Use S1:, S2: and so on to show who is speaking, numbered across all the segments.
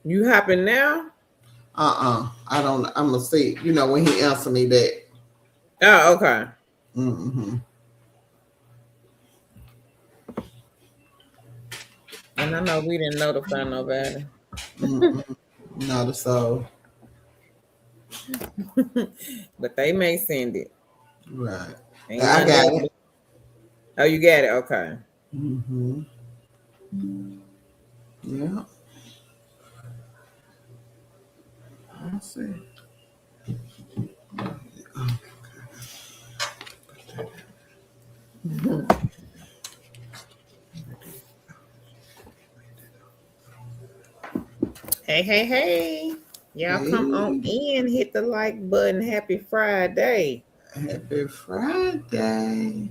S1: You happen now?
S2: I don't. I'm gonna see. You know when he answer me back.
S1: Oh, okay.
S2: Mm-hmm.
S1: And I know we didn't notify nobody.
S2: Mm-mm. Not so.
S1: But they may send it.
S2: Right.
S1: Ain't
S2: I
S1: nothing
S2: got
S1: else.
S2: it.
S1: Oh, you got it. Okay.
S2: Mm-hmm. Yeah. I see.
S1: Hey, hey, hey. Y'all come on
S2: Hey,
S1: in, hit the like button. Happy Friday.
S2: happy Friday.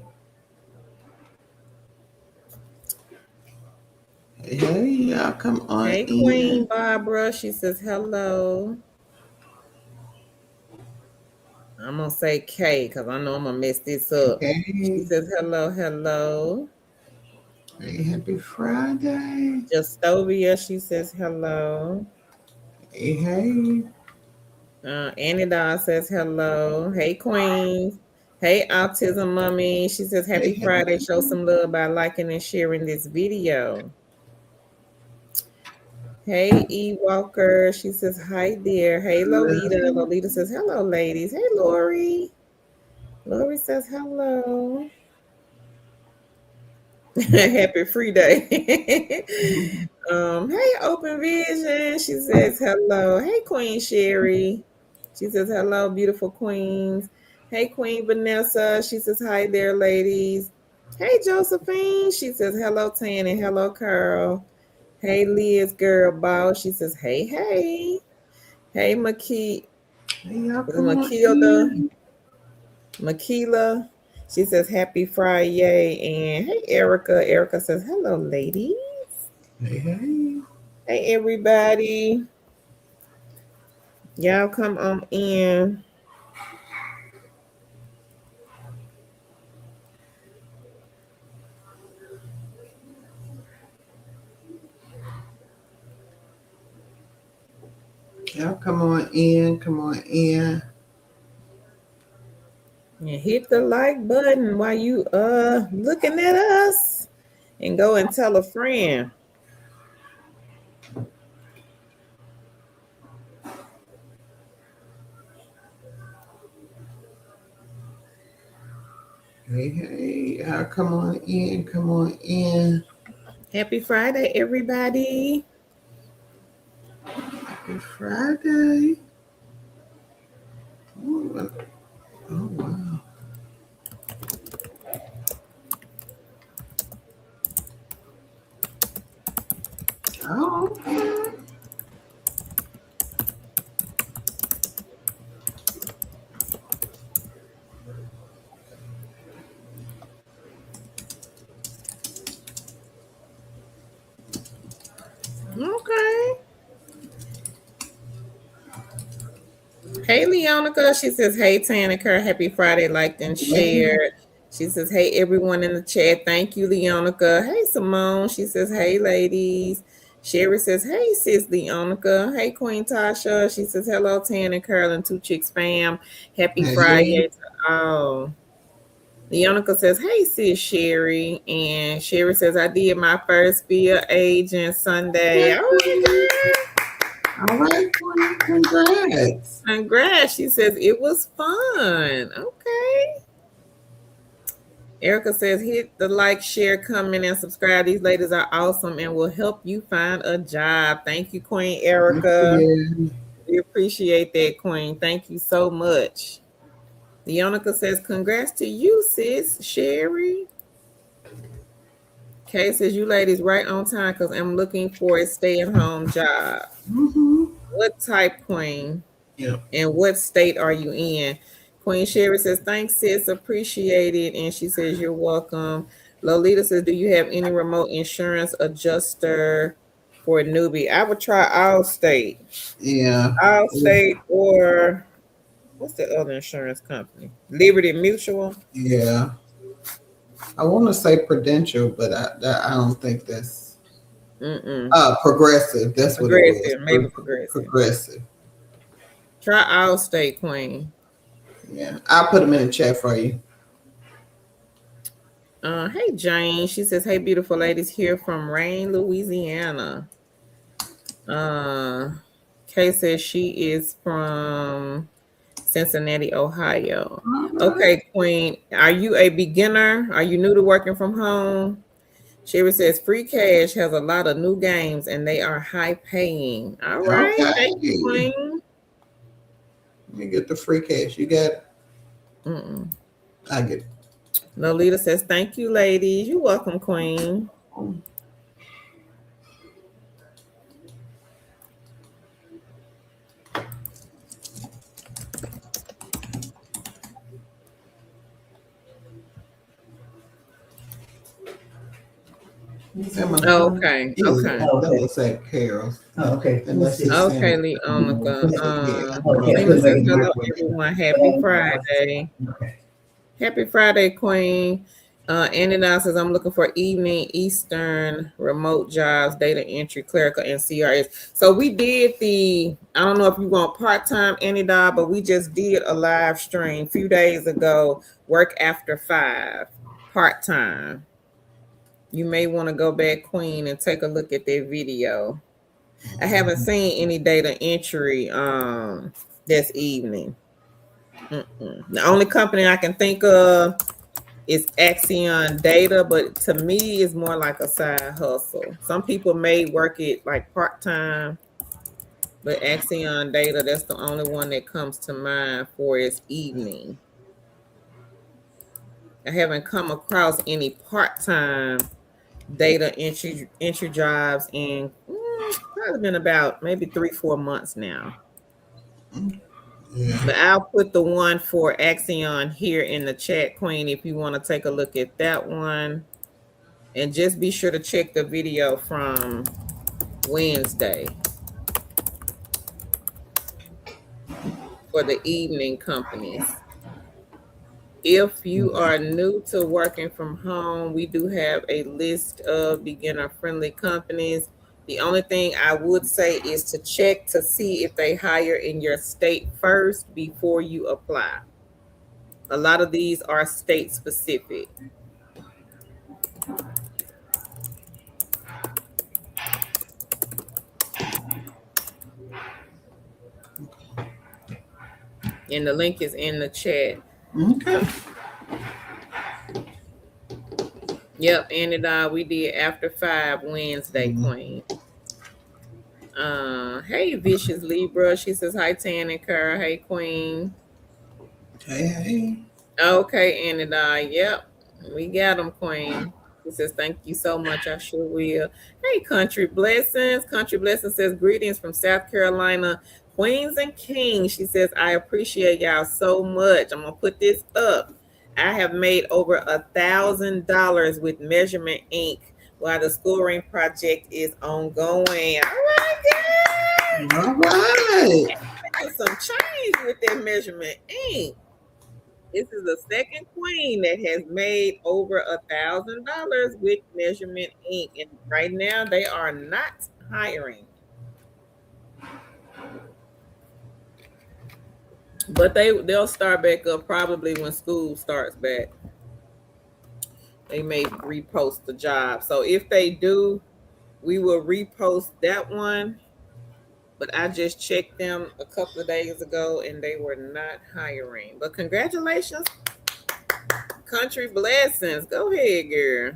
S2: Hey, y'all come on
S1: Hey,
S2: in.
S1: Queen Barbara. She says hello. I'm going to say K because I know I'm going to mess this up. She
S2: Hey,
S1: says hello, hello.
S2: hey, happy Friday.
S1: Justovia, she says hello.
S2: Hey, hey.
S1: Annie Doll says hello. Hey, Queen. Hey, Autism Mummy. She says
S2: Hey,
S1: happy Friday.
S2: hey.
S1: Show some love by liking and sharing this video. Hey, E Walker. She says hi there. Hey, Lolita.
S2: Hello.
S1: Lolita says hello, ladies. Hey, Lori. Lori says hello. Happy free day. Hey, Open Vision. She says hello. Hey, Queen Sherry. She says hello, beautiful queens. Hey, Queen Vanessa. She says hi there, ladies. Hey, Josephine. She says hello, Tan, and hello, Carl. Hey, Liz, girl boss. She says hey, hey. Hey,
S2: Hey, y'all come on
S1: Makilda.
S2: in.
S1: Makila. She says happy Friday. And hey, Erica. Erica says hello, ladies.
S2: Hey, hey.
S1: Hey, everybody. Y'all come on in.
S2: Y'all come on in. Come on in.
S1: And hit the like button while you looking at us. And go and tell a friend.
S2: Hey, hey. Y'all come on in. Come on in.
S1: Happy Friday, everybody.
S2: Happy Friday. Oh, oh wow. Oh, okay.
S1: Okay. Hey, Leonica. She says, hey, Tanika. Happy Friday. Liked and
S2: Hey,
S1: shared. She says, hey, everyone in the chat. Thank you, Leonica. Hey, Simone. She says, hey, ladies. Sherry says, hey, sis, Leonica. Hey, Queen Tasha. She says, hello, Tan and Curl and Two Chicks fam. Happy
S2: hey.
S1: Friday to all. Leonica says, hey, sis, Sherry. And Sherry says, I did my first field agent Sunday. All right, girl.
S2: All right, Queen. Congrats.
S1: Congrats. She says it was fun. Okay. Erica says hit the like, share, comment, and subscribe. These ladies are awesome and will help you find a job. Thank you, Queen Erica.
S2: Yeah.
S1: We appreciate that, Queen. Thank you so much. Leonica says, congrats to you, sis, Sherry. Kay says, you ladies right on time because I'm looking for a stay-at-home job.
S2: Mm-hmm.
S1: What type, Queen?
S2: Yeah.
S1: And what state are you in? Queen Sherry says, thanks, sis. Appreciate it. And she says, you're welcome. Lolita says, do you have any remote insurance adjuster for a newbie? I would try Allstate.
S2: Yeah.
S1: Allstate or what's the other insurance company? Liberty Mutual.
S2: Yeah. I want to say Prudential, but I don't think that's.
S1: Mm-mm.
S2: Progressive. That's what it was.
S1: Progressive, maybe progressive.
S2: Progressive.
S1: Try Allstate, Queen.
S2: Yeah, I'll put them in the chat for you.
S1: Hey Jane. She says, "Hey, beautiful ladies, here from Rain, Louisiana." Uh, Kay says she is from Cincinnati, Ohio.
S2: All right.
S1: Okay, Queen. Are you a beginner? Are you new to working from home? Sherry says free cash has a lot of new games and they are high paying. All right. Thank you,
S2: Okay.
S1: Queen.
S2: You get the free cash. You got it.
S1: Mm-mm.
S2: I get it.
S1: Lolita says, thank you, ladies. You're welcome, Queen. Okay. Okay.
S2: That looks like Carol's.
S3: Oh, okay.
S2: And that's his
S1: Okay,
S2: sandwich.
S1: Leonica.
S2: Yeah.
S3: Okay, I
S1: Lena
S3: couldn't make
S1: says,
S3: it
S1: hello,
S3: work with it.
S1: everyone. Happy Friday.
S3: Okay.
S1: Happy Friday, Queen. Andy now says, I'm looking for evening Eastern remote jobs, data entry, clerical, and CRS. So we did I don't know if you want part-time, Andy Dodd, but we just did a live stream a few days ago, work after 5, part-time. You may want to go back, Queen, and take a look at that video. I haven't seen any data entry this evening. Mm-mm. The only company I can think of is Axion Data, but to me, it's more like a side hustle. Some people may work it like part time, but Axion Data, that's the only one that comes to mind for its evening. I haven't come across any part time data entry jobs in probably been about maybe 3-4 months now.
S2: Yeah.
S1: But I'll put the one for Axion here in the chat, Queen, if you want to take a look at that one. And just be sure to check the video from Wednesday for the evening companies. If you are new to working from home, we do have a list of beginner friendly companies. The only thing I would say is to check to see if they hire in your state first before you apply. A lot of these are state specific. And the link is in the chat.
S2: Okay.
S1: Yep, and we did after 5 Wednesday, Queen. Hey, Vicious Libra. She says, hi, Tan and Kara. Hey, Queen.
S2: Hey.
S1: Okay, and yep, we got them, Queen. She says, thank you so much. I sure will. Hey, Country Blessings. Country Blessings says, greetings from South Carolina, Queens and Kings. She says, I appreciate y'all so much. I'm going to put this up. I have made over $1,000 with measurement ink while the scoring project is ongoing. All right, guys.
S2: All right.
S1: Making some change with that measurement ink. This is the second queen that has made over $1,000 with measurement ink, and right now they are not hiring. But they'll start back up probably when school starts back. They may repost the job. So if they do, we will repost that one. But I just checked them a couple of days ago and they were not hiring. But congratulations, Country Blessings. Go ahead, girl.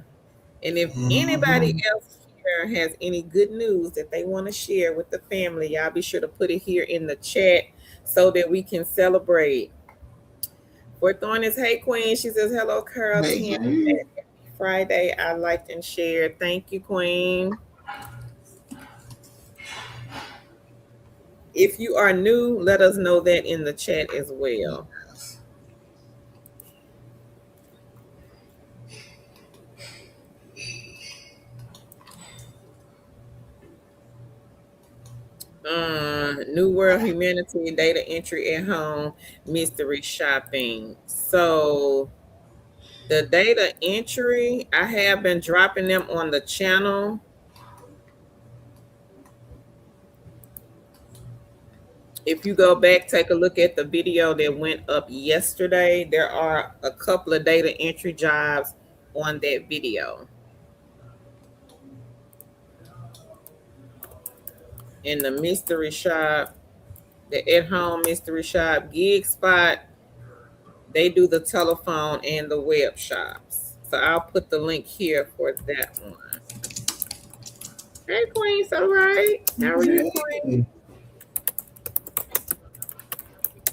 S1: And if anybody else here has any good news that they want to share with the family, y'all be sure to put it here in the chat so that we can celebrate. For Thorn Hey Queen, she says, hello, Carol.
S2: Hey,
S1: 10
S2: hey.
S1: Friday. I liked and shared. Thank you, Queen. If you are new, let us know that in the chat as well. New World Humanity Data Entry at Home Mystery Shopping. So the data entry, I have been dropping them on the channel. If you go back, take a look at the video that went up yesterday. There are a couple of data entry jobs on that video. In the mystery shop, the at home mystery shop, gig spot, they do the telephone and the web shops. So I'll put the link here for that one. Hey Queen, so right. How are you, Queen?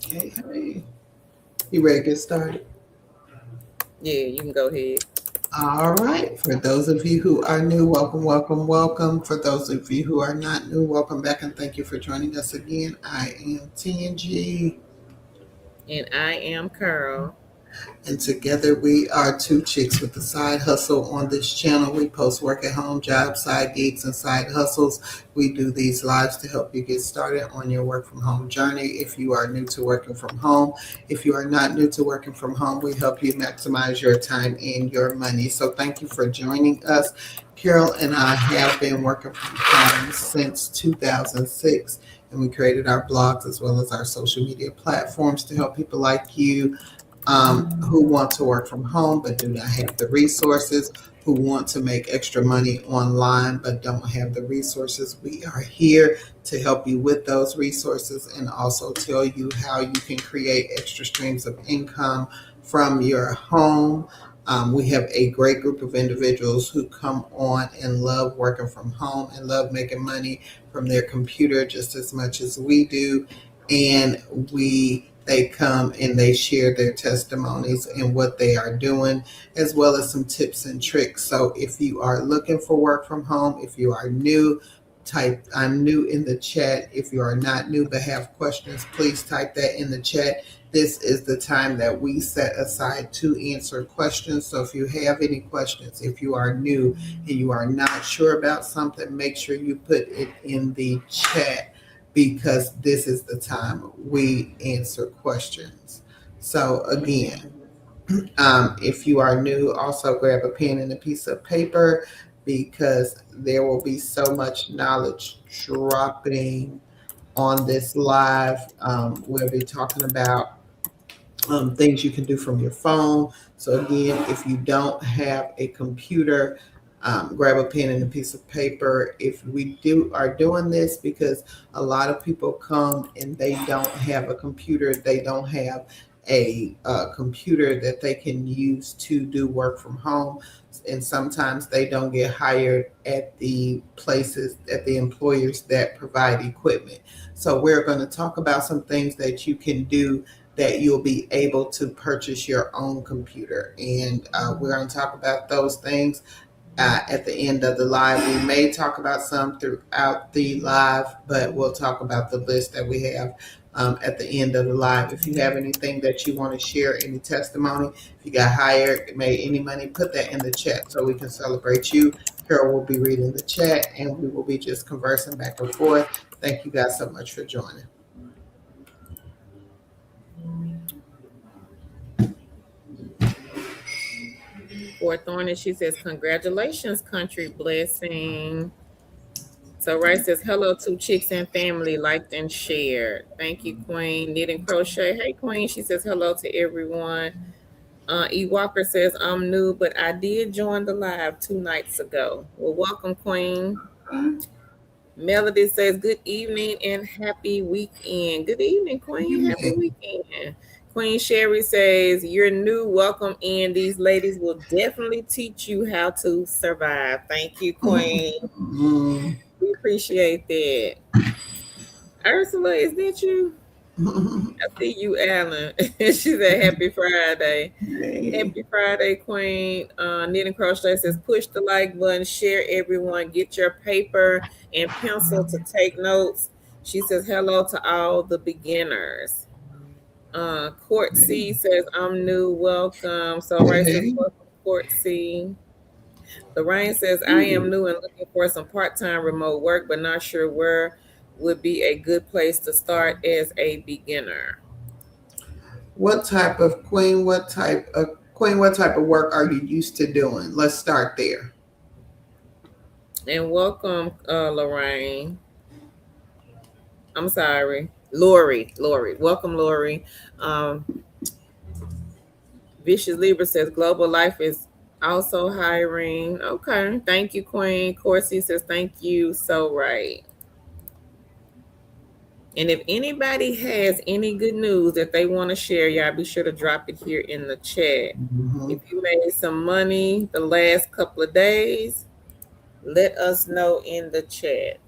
S2: Hey, hey, hey. You ready to get started?
S1: Yeah, you can go ahead.
S2: All right. For those of you who are new, welcome, welcome, welcome. For those of you who are not new, welcome back and thank you for joining us again. I am TNG.
S1: And I am Carl.
S2: And together we are two chicks with a side hustle. On this channel, we post work at home jobs, side gigs, and side hustles. We do these lives to help you get started on your work from home journey. If you are new to working from home, if you are not new to working from home, we help you maximize your time and your money. So thank you for joining us. Carol and I have been working from home since 2006, and we created our blogs as well as our social media platforms to help people like you who want to work from home but do not have the resources, who want to make extra money online but don't have the resources. We are here to help you with those resources and also tell you how you can create extra streams of income from your home. We have a great group of individuals who come on and love working from home and love making money from their computer just as much as we do. And they come and they share their testimonies and what they are doing, as well as some tips and tricks. So if you are looking for work from home, if you are new, type I'm new in the chat. If you are not new but have questions, please type that in the chat. This is the time that we set aside to answer questions. So if you have any questions, if you are new and you are not sure about something, make sure you put it in the chat, because this is the time we answer questions. So again, if you are new, also grab a pen and a piece of paper, because there will be so much knowledge dropping on this live. We'll be talking about things you can do from your phone. So again, if you don't have a computer, grab a pen and a piece of paper. If we are doing this because a lot of people come and they don't have a computer, they don't have a computer that they can use to do work from home, and sometimes they don't get hired at the places, at the employers that provide equipment. So we're going to talk about some things that you can do that you'll be able to purchase your own computer. And we're going to talk about those things at the end of the live. We may talk about some throughout the live, but we'll talk about the list that we have at the end of the live. If you have anything that you want to share, any testimony, if you got hired, made any money, put that in the chat so we can celebrate you. Carol will be reading the chat and we will be just conversing back and forth. Thank you guys so much for joining.
S1: For Thorny, she says, congratulations, country blessing. So Rice says, hello to chicks and family, liked and shared. Thank you, Queen. Knit and crochet. Hey, Queen. She says, hello to everyone. E. Walker says, I'm new, but I did join the live 2 nights ago. Well, welcome, Queen. Melody says, good evening and happy weekend. Good evening, Queen. Happy weekend. Queen Sherry says, you're new. Welcome in. These ladies will definitely teach you how to survive. Thank you, Queen. We appreciate that. Ursula, is that you? I see you, Alan. She said, happy Friday.
S2: Hey.
S1: Happy Friday, Queen. Knitting Crochet says, push the like button, share everyone, get your paper and pencil to take notes. She says, hello to all the beginners. Court C says, I'm new, welcome. So Ray says,
S2: Hey.
S1: welcome, Court C. Lorraine says, I am new and looking for some part-time remote work, but not sure where would be a good place to start as a beginner.
S2: What type of what type of work are you used to doing? Let's start there.
S1: And welcome, Lorraine. I'm sorry. Lori. Lori. Welcome, Lori. Um, Vicious Libra says Global Life is also hiring. Okay. Thank you, Queen. Corsi says thank you. So right. And if anybody has any good news that they want to share, y'all be sure to drop it here in the chat.
S2: Mm-hmm.
S1: If you made some money the last couple of days, let us know in the chat.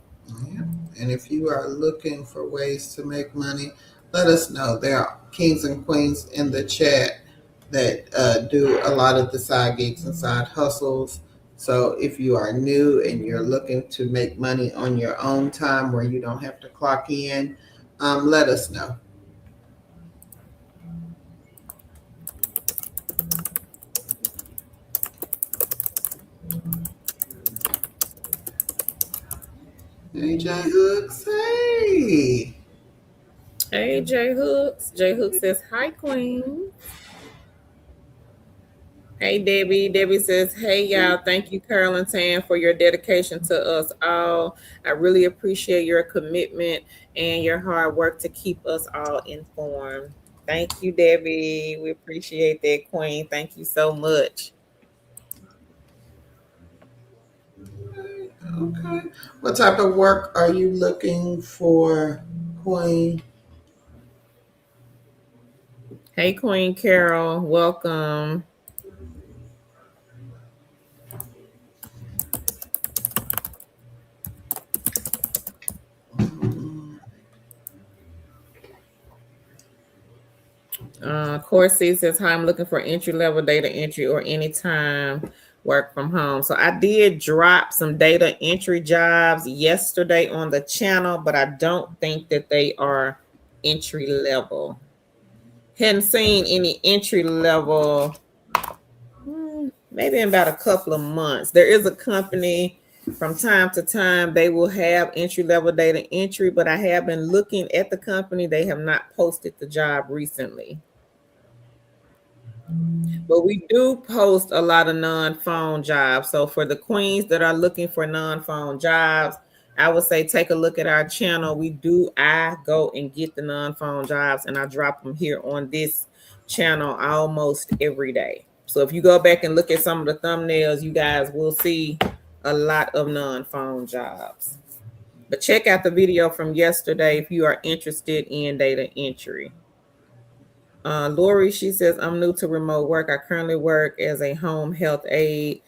S2: Yeah. And if you are looking for ways to make money, let us know. There are kings and queens in the chat that do a lot of the side gigs and side hustles. So if you are new and you're looking to make money on your own time where you don't have to clock in, let us know. Hey, J Hooks. Hey.
S1: Hey, J Hooks. J Hooks says, hi, Queen. Hey, Debbie. Debbie says, hey, y'all. Thank you, Carolyn Tan, for your dedication to us all. I really appreciate your commitment and your hard work to keep us all informed. Thank you, Debbie. We appreciate that, Queen. Thank you so much.
S2: Okay. What type of work are you looking for, Queen?
S1: Hey, Queen Carol. Welcome. Corsi says, hi, I'm looking for entry level data entry or anytime work from home. So I did drop some data entry jobs yesterday on the channel, but I don't think that they are entry level. Hadn't seen any entry level, maybe in about a couple of months. There is a company from time to time, they will have entry level data entry, but I have been looking at the company. They have not posted the job recently. But we do post a lot of non-phone jobs. So for the queens that are looking for non-phone jobs, I would say take a look at our channel. I go and get the non-phone jobs and I drop them here on this channel almost every day. So if you go back and look at some of the thumbnails, you guys will see a lot of non-phone jobs. But check out the video from yesterday if you are interested in data entry. Lori, she says, I'm new to remote work. I currently work as a home health aide,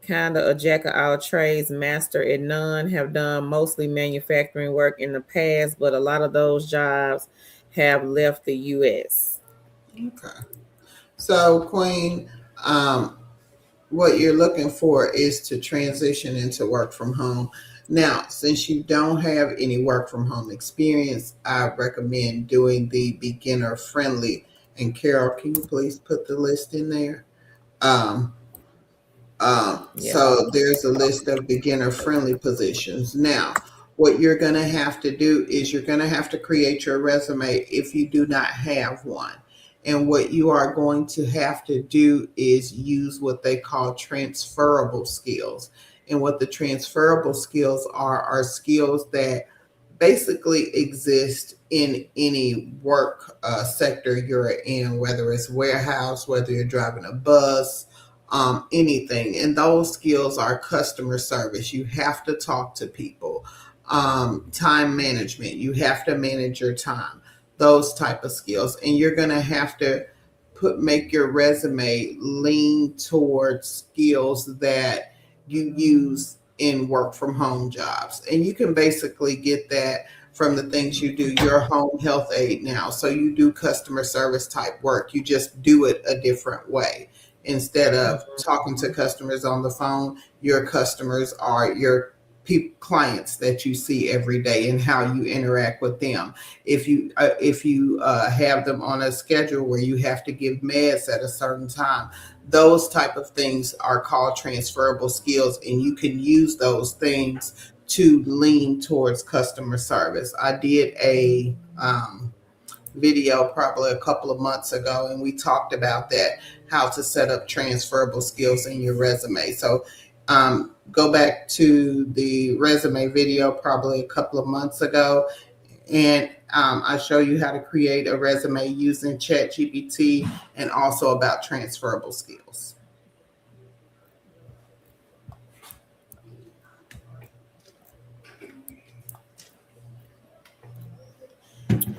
S1: kind of a jack of all trades, master at none, have done mostly manufacturing work in the past, but a lot of those jobs have left the US.
S2: Okay. So, Queen, what you're looking for is to transition into work from home. Now, since you don't have any work from home experience, I recommend doing the beginner friendly. And Carol, can you please put the list in there? Um,
S1: Yeah.
S2: so there's a list of beginner friendly positions. Now, what you're going to have to do is you're going to have to create your resume if you do not have one. And what you are going to have to do is use what they call transferable skills. And what the transferable skills are skills that basically exist in any work sector you're in, whether it's warehouse, whether you're driving a bus, anything. And those skills are customer service. You have to talk to people. Time management. You have to manage your time. Those type of skills, and you're gonna have to make your resume lean towards skills that you use in work from home jobs. And you can basically get that from the things you do. You're a home health aide now, so you do customer service type work. You just do it a different way. Instead of talking to customers on the phone, your customers are your clients that you see every day and how you interact with them. If you have them on a schedule where you have to give meds at a certain time, those type of things are called transferable skills, and you can use those things to lean towards customer service. I did a video probably a couple of months ago, and we talked about that, how to set up transferable skills in your resume. So go back to the resume video probably a couple of months ago, And I show you how to create a resume using ChatGPT and also about transferable skills.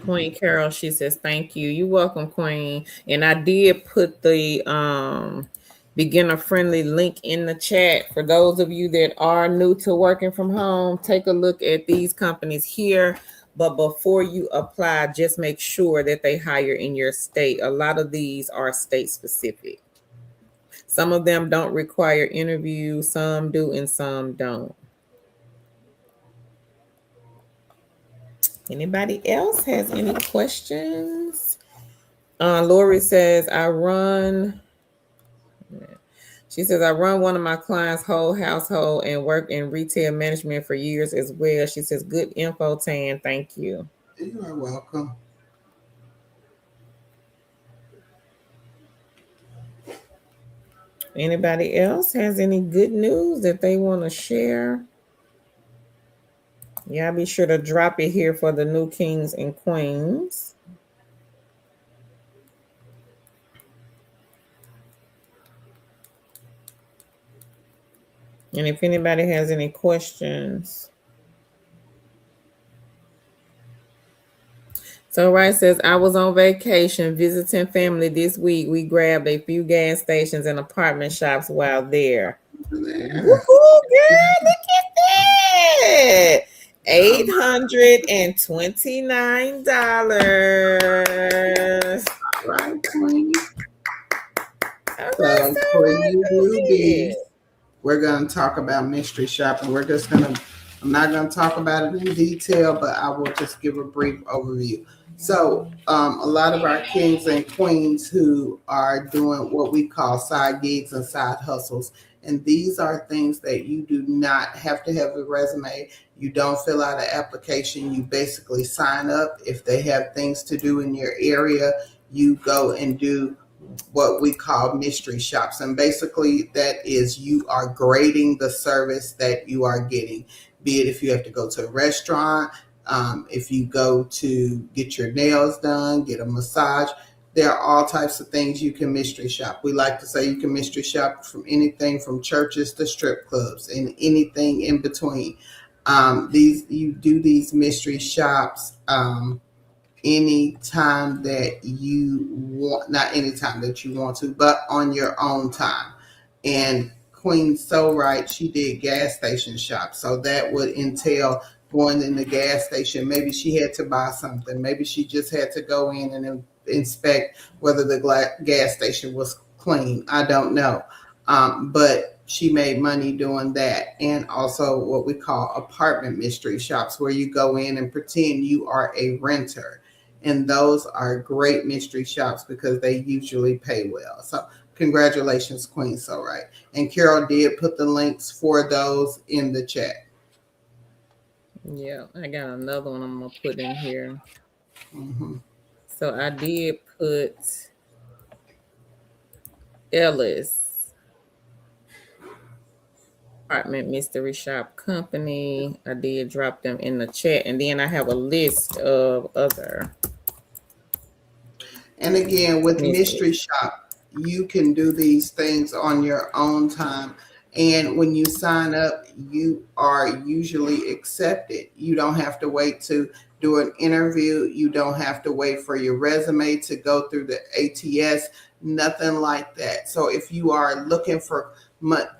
S1: Queen Carol, she says, thank you. You're welcome, Queen. And I did put the beginner friendly link in the chat for those of you that are new to working from home. Take a look at these companies here. But before you apply, just make sure that they hire in your state. A lot of these are state specific. Some of them don't require interview, some do, and some don't. Anybody else has any questions? Lori says, she says, I run one of my clients' whole household and work in retail management for years as well. She says, good info, Tan. Thank you.
S2: You are welcome.
S1: Anybody else has any good news that they want to share? Yeah, be sure to drop it here for the new kings and queens. And if anybody has any questions. So Rice says, I was on vacation visiting family this week. We grabbed a few gas stations and apartment shops while there.
S2: There.
S1: Woohoo, girl, look at that. $829.
S2: All right, Queen.
S1: All right,
S2: So
S1: so
S2: for
S1: right,
S2: you
S1: go ahead.
S2: newbies, we're going to talk about mystery shopping. I'm not going to talk about it in detail, but I will just give a brief overview. So, a lot of our kings and queens who are doing what we call side gigs and side hustles, and these are things that you do not have to have a resume. You don't fill out an application. You basically sign up. If they have things to do in your area, you go and do what we call mystery shops. And basically, that is you are grading the service that you are getting, be it if you have to go to a restaurant, if you go to get your nails done, get a massage. There are all types of things you can mystery shop. We like to say you can mystery shop from anything from churches to strip clubs and anything in between. These you do these mystery shops. Any time that you want, not any time that you want to, but on your own time. And Queen So Right, she did gas station shops. So that would entail going in the gas station. Maybe she had to buy something. Maybe she just had to go in and inspect whether the gas station was clean. I don't know. But she made money doing that. And also what we call apartment mystery shops, where you go in and pretend you are a renter, and those are great mystery shops because they usually pay well. So congratulations, Queen So Right. And Carol did put the links for those in the chat.
S1: Yeah, I got another one I'm going to put in here.
S2: Mm-hmm.
S1: So I did put Ellis Apartment Mystery Shop Company. I did drop them in the chat. And then I have a list of other.
S2: And again, with
S1: mystery.
S2: mystery shop, you can do these things on your own time. And when you sign up, you are usually accepted. You don't have to wait to do an interview. You don't have to wait for your resume to go through the ATS, nothing like that. So if you are looking for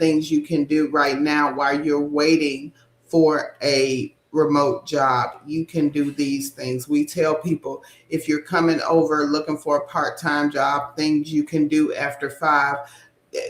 S2: things you can do right now while you're waiting for a remote job, you can do these things. We tell people, if you're coming over looking for a part-time job, things you can do after 5.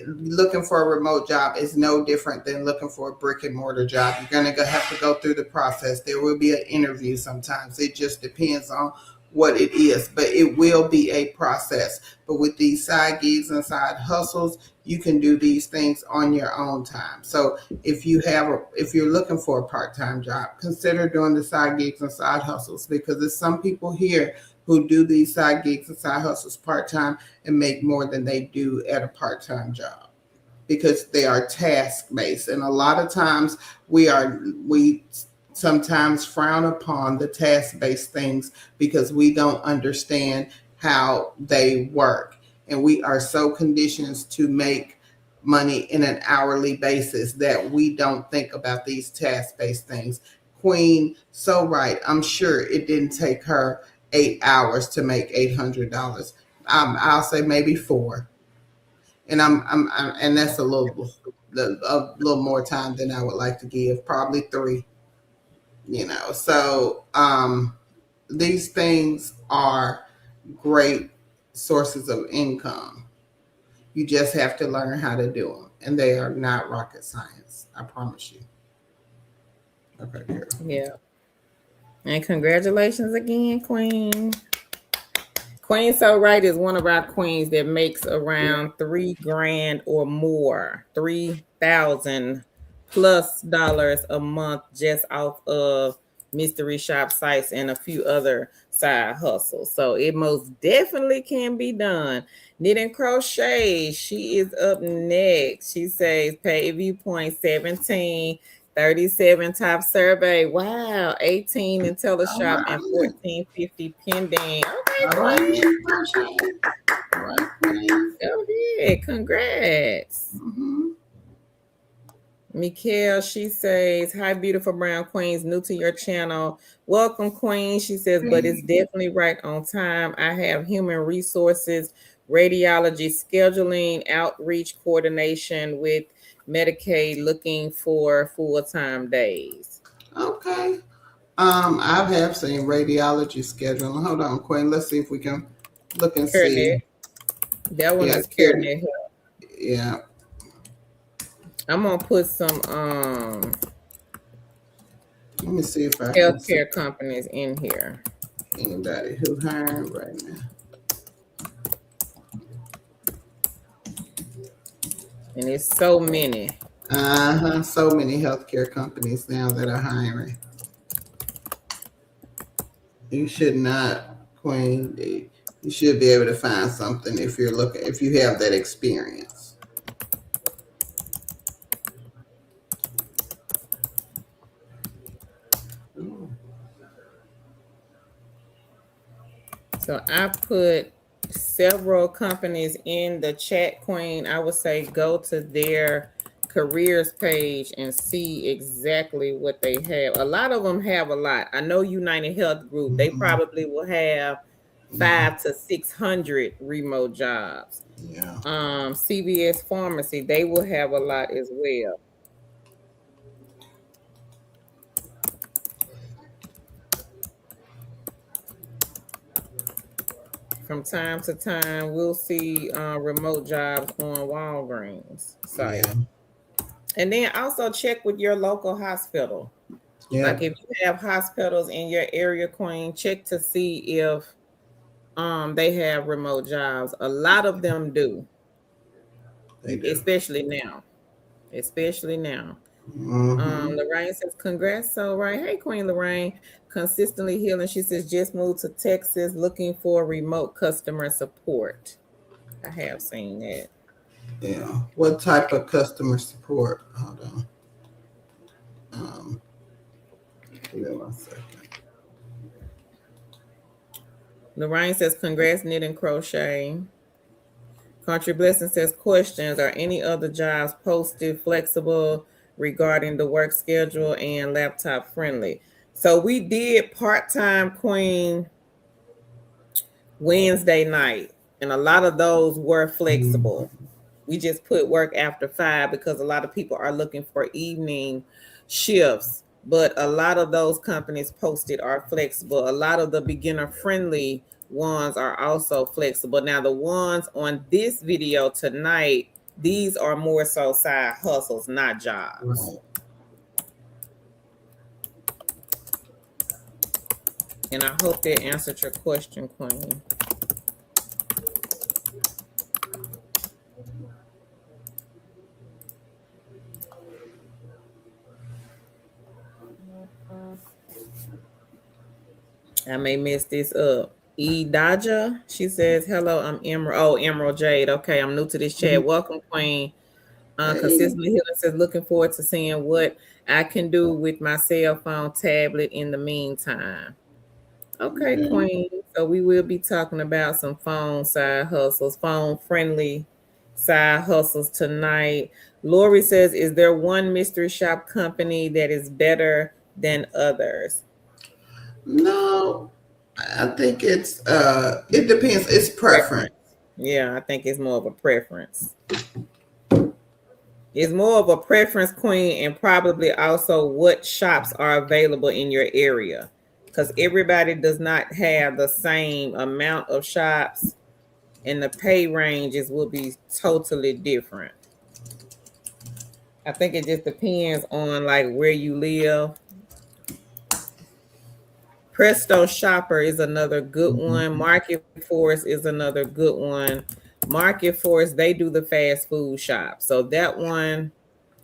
S2: Looking for a remote job is no different than looking for a brick and mortar job. You're going to have to go through the process. There will be an interview sometimes. It just depends on what it is, but it will be a process. But with these side gigs and side hustles, you can do these things on your own time. So if you're looking for a part-time job, consider doing the side gigs and side hustles, because there's some people here who do these side gigs and side hustles part-time and make more than they do at a part-time job, because they are task-based. And a lot of times we sometimes frown upon the task based things because we don't understand how they work. And we are so conditioned to make money in an hourly basis that we don't think about these task based things. Queen, so right. I'm sure it didn't take her 8 hours to make $800. I'll say maybe four, and and that's a little more time than I would like to give. Probably three. So these things are great sources of income. You just have to learn how to do them, and they are not rocket science. I promise you. Okay, girl.
S1: Yeah. And congratulations again, Queen. Queen So Right is one of our queens that makes around 3 grand or more, 3,000 plus dollars a month just off of mystery shop sites and a few other side hustles. So it most definitely can be done. Knit and Crochet, she is up next. She says pay viewpoint 17. 37 top survey. Wow. 18 in
S2: All
S1: teleshop and
S2: right.
S1: 1450 pending. Okay,
S2: All right,
S1: Queen.
S2: Miss Crochet. All right, Queen.
S1: Go ahead. Congrats.
S2: Mm-hmm.
S1: Mikhail, she says, hi, beautiful brown queens, new to your channel. Welcome, queen. She says, but it's definitely right on time. I have human resources, radiology, scheduling, outreach coordination with Medicaid looking for full-time days.
S2: Okay. I have seen radiology scheduling. Hold on, Queen. Let's see if we can look and see.
S1: CareNet. That one
S2: Yeah,
S1: is CareNet.
S2: yeah.
S1: I'm gonna put some
S2: Let me see if I can see
S1: healthcare companies in here.
S2: anybody who hiring right now.
S1: And it's so many.
S2: So many healthcare companies now that are hiring. You should not, Queen. You should be able to find something if you're looking, if you have that experience. Ooh.
S1: So I put several companies in the chat, Queen. I would say go to their careers page and see exactly what they have. A lot of them have a lot. I know United Health Group, they
S2: Mhm.
S1: probably will have
S2: Yeah,
S1: 500 to 600 remote jobs.
S2: yeah,
S1: CVS Pharmacy, they will have a lot as well. From time to time, we'll see remote jobs on Walgreens
S2: yeah,
S1: site. And then also check with your local hospital.
S2: yeah.
S1: Like if you have hospitals in your area, Queen, check to see if they have remote jobs. A lot of them do,
S2: They do.
S1: especially now. Especially now.
S2: Mm-hmm.
S1: Lorraine says, congrats, so right. Hey, Queen Lorraine, consistently healing. She says, just moved to Texas looking for remote customer support. I have seen that.
S2: Yeah. What type of customer support? Hold on. Um, Give me 1 second.
S1: Lorraine says, congrats, knit and crochet. Country Blessing says, questions. Are any other jobs posted flexible regarding the work schedule and laptop friendly? So we did part-time Queen Wednesday night, and a lot of those were flexible.
S2: Mhm.
S1: We just put work after 5 because a lot of people are looking for evening shifts. But a lot of those companies posted are flexible. A lot of the beginner friendly ones are also flexible. Now, the ones on this video tonight, these are more so side hustles, not jobs.
S2: Right.
S1: And I hope that answered your question, Queen. I may mess this up. Daja, she says, hello, I'm Emerald. Oh, Emerald Jade. Okay, I'm new to this chat.
S2: Mhm.
S1: Welcome, Queen.
S2: Hey.
S1: Consistently Healing says, looking forward to seeing what I can do with my cell phone, tablet in the meantime. Okay,
S2: Okay.
S1: Queen. So we will be talking about some phone side hustles, phone friendly side hustles tonight. Lori says, is there one mystery shop company that is better than others?
S2: No, I think it depends. It's preference.
S1: Preference. Yeah, I think it's more of a preference. It's more of a preference, Queen, and probably also what shops are available in your area. Because everybody does not have the same amount of shops, and the pay ranges will be totally different. I think it just depends on like where you live. Presto Shopper is another good one.
S2: Mhm.
S1: Market Force is another good one. Market Force, they do the fast food shop. So that one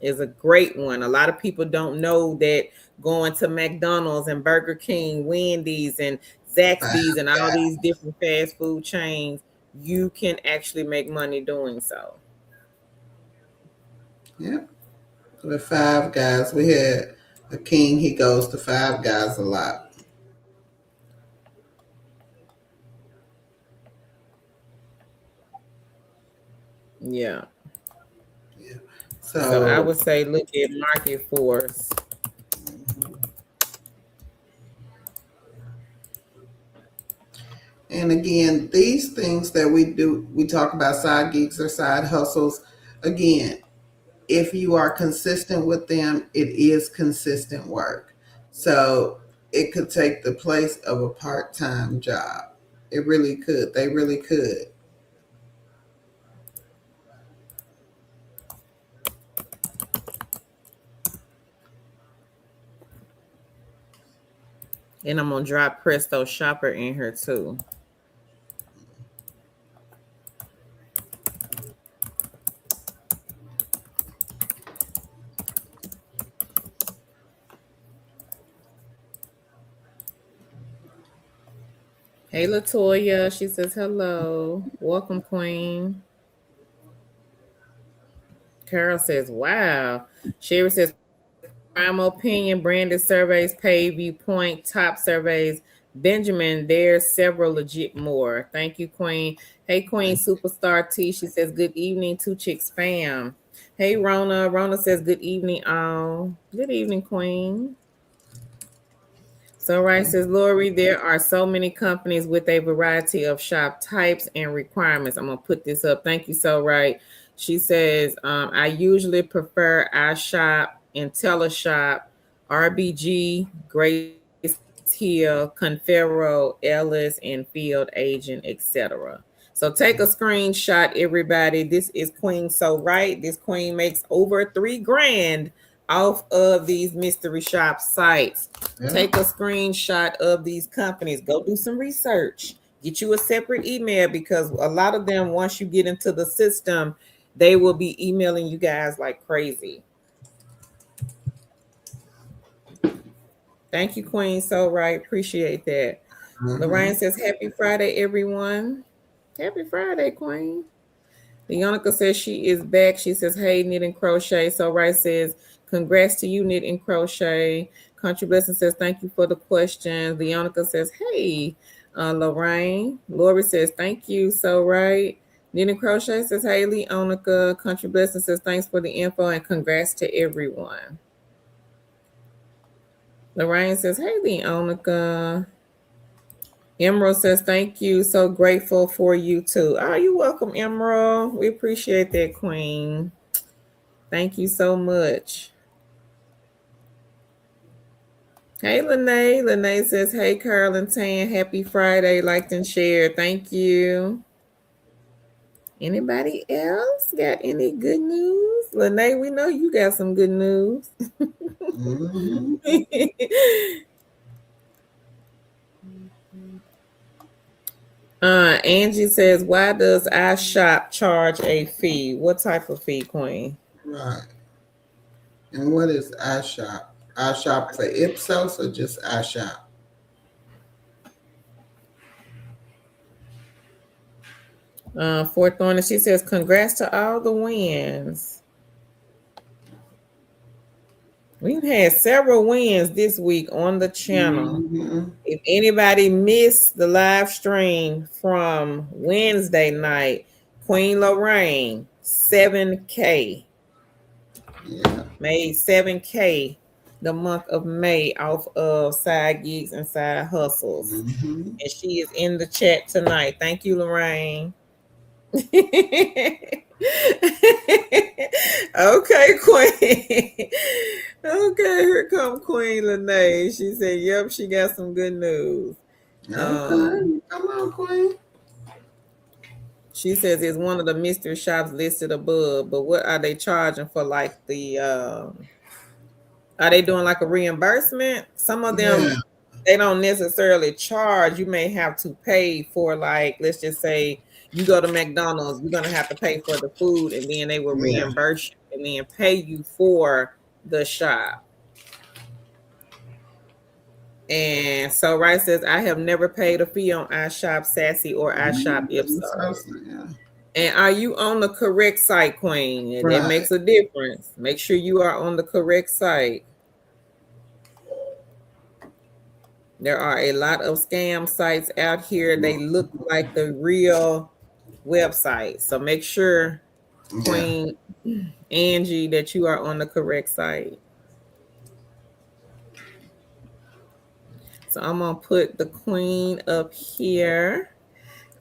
S1: is a great one. A lot of people don't know that going to McDonald's and Burger King, Wendy's and
S2: Five
S1: Zaxby's and all
S2: guys.
S1: these different fast food chains, you can actually make money doing so.
S2: Yep. The Five Guys. We had a king. He goes to Five Guys a lot.
S1: Yeah.
S2: Yeah.
S1: So I
S2: So,
S1: would say look at Market Force.
S2: and again, these things that we do, we talk about side gigs or side hustles. Again, if you are consistent with them, it is consistent work. So it could take the place of a part-time job. It really could. They really could.
S1: And I'm gonna drop Presto Shopper in here too. Hey Latoya, she says hello. Welcome, Queen. Carol says, wow. Sherry says, Prime Opinion, Branded Surveys, Pay Viewpoint, Top Surveys. Benjamin, there's several legit more. Thank you, Queen. Hey, Queen Superstar T. She says, good evening, Two Chicks fam. Hey, Rona. Rona says, good evening, all. Good evening, Queen. So right says Lori, there are so many companies with a variety of shop types and requirements. I'm gonna put this up. Thank you, so right. She says, I usually prefer iShop, IntelliShop, RBG, Grace Hill, Confero, Ellis, and Field Agent, etc. So take a screenshot, everybody. This is Queen So Right. This Queen makes over 3 grand off of these mystery shop sites.
S2: Yeah.
S1: Take a screenshot of these companies. Go do some research. Get you a separate email because a lot of them, once you get into the system, they will be emailing you guys like crazy. Thank you, Queen. So right. Appreciate that. Lorraine
S2: Mm-hmm.
S1: says, happy Friday, everyone. Happy Friday, Queen. Leonica says she is back. She says, hey, knit and crochet. So right says, congrats to you, knit and crochet. Country Blessing says, thank you for the question. Leonica says, hey, Lorraine. Lori says, thank you. So right. Knit and crochet says, hey, Leonica. Country Blessing says, thanks for the info and congrats to everyone. Lorraine says, hey, Leonica. Emerald says, thank you. So grateful for you too. Oh, you're welcome, Emerald. We appreciate that, Queen. Thank you so much. Hey, Lene. Lene says, hey, Carl and Tan. Happy Friday. Liked and shared. Thank you. Anybody else got any good news? Lene, we know you got some good news.
S2: Mm-hmm.
S1: Angie says, why does iShop charge a fee? What type of fee, Queen?
S2: Right. And what is iShop? iShop for Ipsos or just iShop?
S1: Fourth one, and she says, congrats to all the wins. We've had several wins this week on the channel.
S2: Mhm.
S1: If anybody missed the live stream from Wednesday night, Queen Lorraine, 7K,
S2: Yeah.
S1: made 7K the month of May off of side gigs and side hustles.
S2: Mhm.
S1: And she is in the chat tonight. Thank you, Lorraine. Okay, Queen. Okay, here come Queen Lene. She said, "Yep, she got some good news." Um,
S2: Okay. Come on, Queen.
S1: she says it's one of the mystery shops listed above, but what are they charging for? Like the are they doing like a reimbursement? Some of
S2: Yeah.
S1: them they don't necessarily charge. You may have to pay for, like, let's just say you go to McDonald's, you're gonna have to pay for the food, and then they will
S2: Yeah.
S1: reimburse you and then pay you for the shop. And so Rice says, I have never paid a fee on iShop Sassy or iShop Ipsos.
S2: Yeah.
S1: And are you on the correct site, Queen? And that
S2: Right.
S1: makes a difference. Make sure you are on the correct site. There are a lot of scam sites out here. They look like the real website. So make sure,
S2: Yeah.
S1: Queen Angie, that you are on the correct site. So I'm going to put the Queen up here.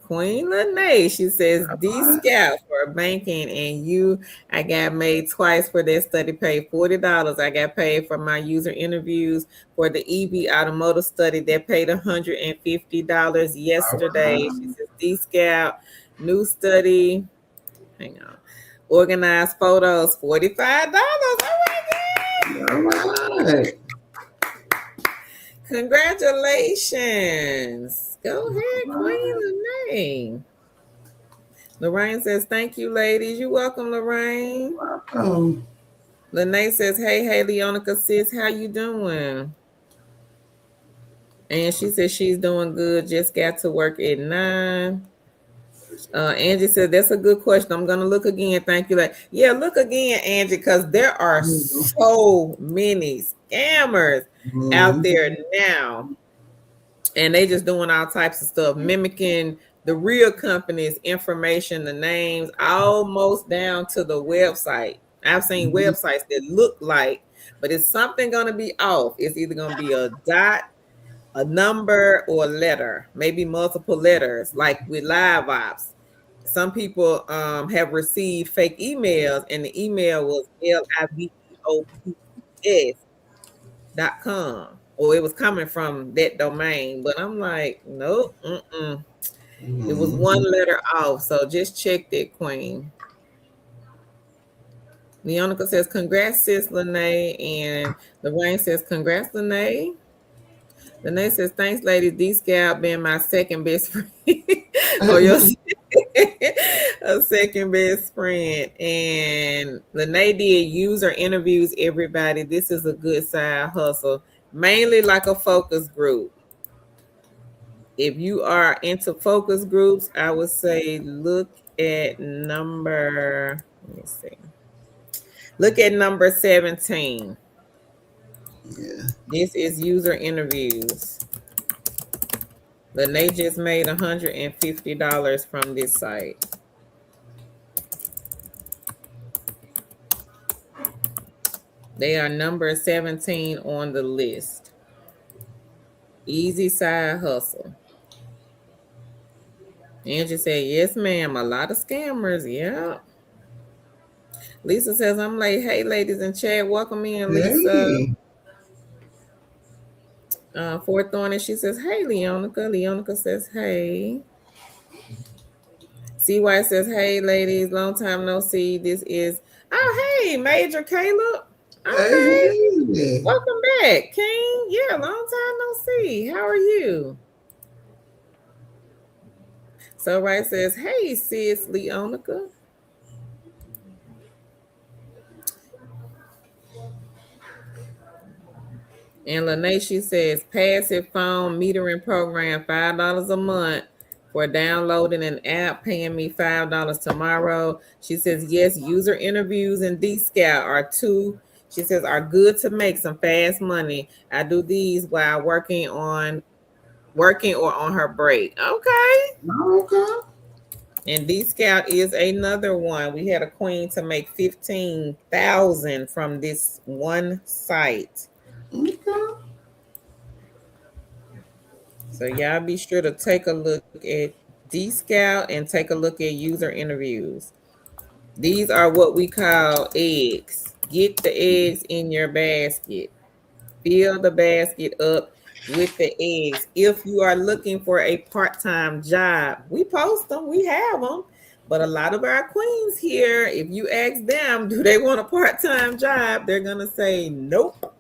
S1: Queen Lene, she says, D Scout for banking, and you, I got made twice for that study, paid $40. I got paid for my user interviews for the EV automotive study that paid $150 yesterday. She says, D Scout, new study, hang on, organized photos, $45. Oh my
S2: All right.
S1: God. Congratulations. Go ahead,
S2: All
S1: Queen
S2: right.
S1: Lene. Lorraine says, thank you, ladies. You're welcome, Lorraine.
S2: Welcome.
S1: Lene says, hey, Leonica sis, how you doing? And she says she's doing good. Just got to work at 9. Angie said, that's a good question. I'm going to look again. Thank you. Yeah, look again, Angie, because there are so many scammers out
S2: Mhm.
S1: there now. And they just doing all types of stuff, mimicking the real company's information, the names, almost down to the website. I've seen
S2: Mhm.
S1: websites that look like, but it's something going to be off. It's either going to be a dot, a number, or a letter, maybe multiple letters, like with live ops. Some people have received fake emails, and the email was livops.com, or it was coming from that domain. But I'm like, nope, it was one
S2: Mhm.
S1: letter off. So just check that, Queen. Leonica says, congrats, sis Lene. And Lorraine says, congrats, Lene. Lene says, thanks, lady. D Scout being my second best friend. Or your a second best friend. And Lene did user interviews, everybody. This is a good side hustle, mainly like a focus group. If you are into focus groups, I would say look at number, let me see. Look at number 17.
S2: Yeah.
S1: This is user interviews. Lene just made $150 from this site. They are number 17 on the list. Easy side hustle. Angie said, yes, ma'am. A lot of scammers. Yeah. Lisa says, I'm late. Hey, ladies in chat. Welcome in, Lisa.
S2: Hey.
S1: Fourth Thorny, she says, hey, Leonica. Leonica says, hey. CY says, hey, ladies. Long time no see. This is, oh, hey, Major Caleb. Okay.
S2: Hey.
S1: Welcome back, King. Yeah, long time no see. How are you? So Right says, hey, sis Leonica. And Lene, she says, passive phone metering program, $5 a month for downloading an app, paying me $5 tomorrow. She says, yes, user interviews and D Scout are two. She says, are good to make some fast money. I do these while working or on her break. Okay.
S2: Okay.
S1: And D Scout is another one. We had a queen to make 15,000 from this one site.
S2: Okay.
S1: So y'all be sure to take a look at D Scout and take a look at user interviews. These are what we call eggs. Get the eggs in your basket. Fill the basket up with the eggs. If you are looking for a part-time job, we post them, we have them. But a lot of our queens here, if you ask them, do they want a part-time job? They're going to say, nope.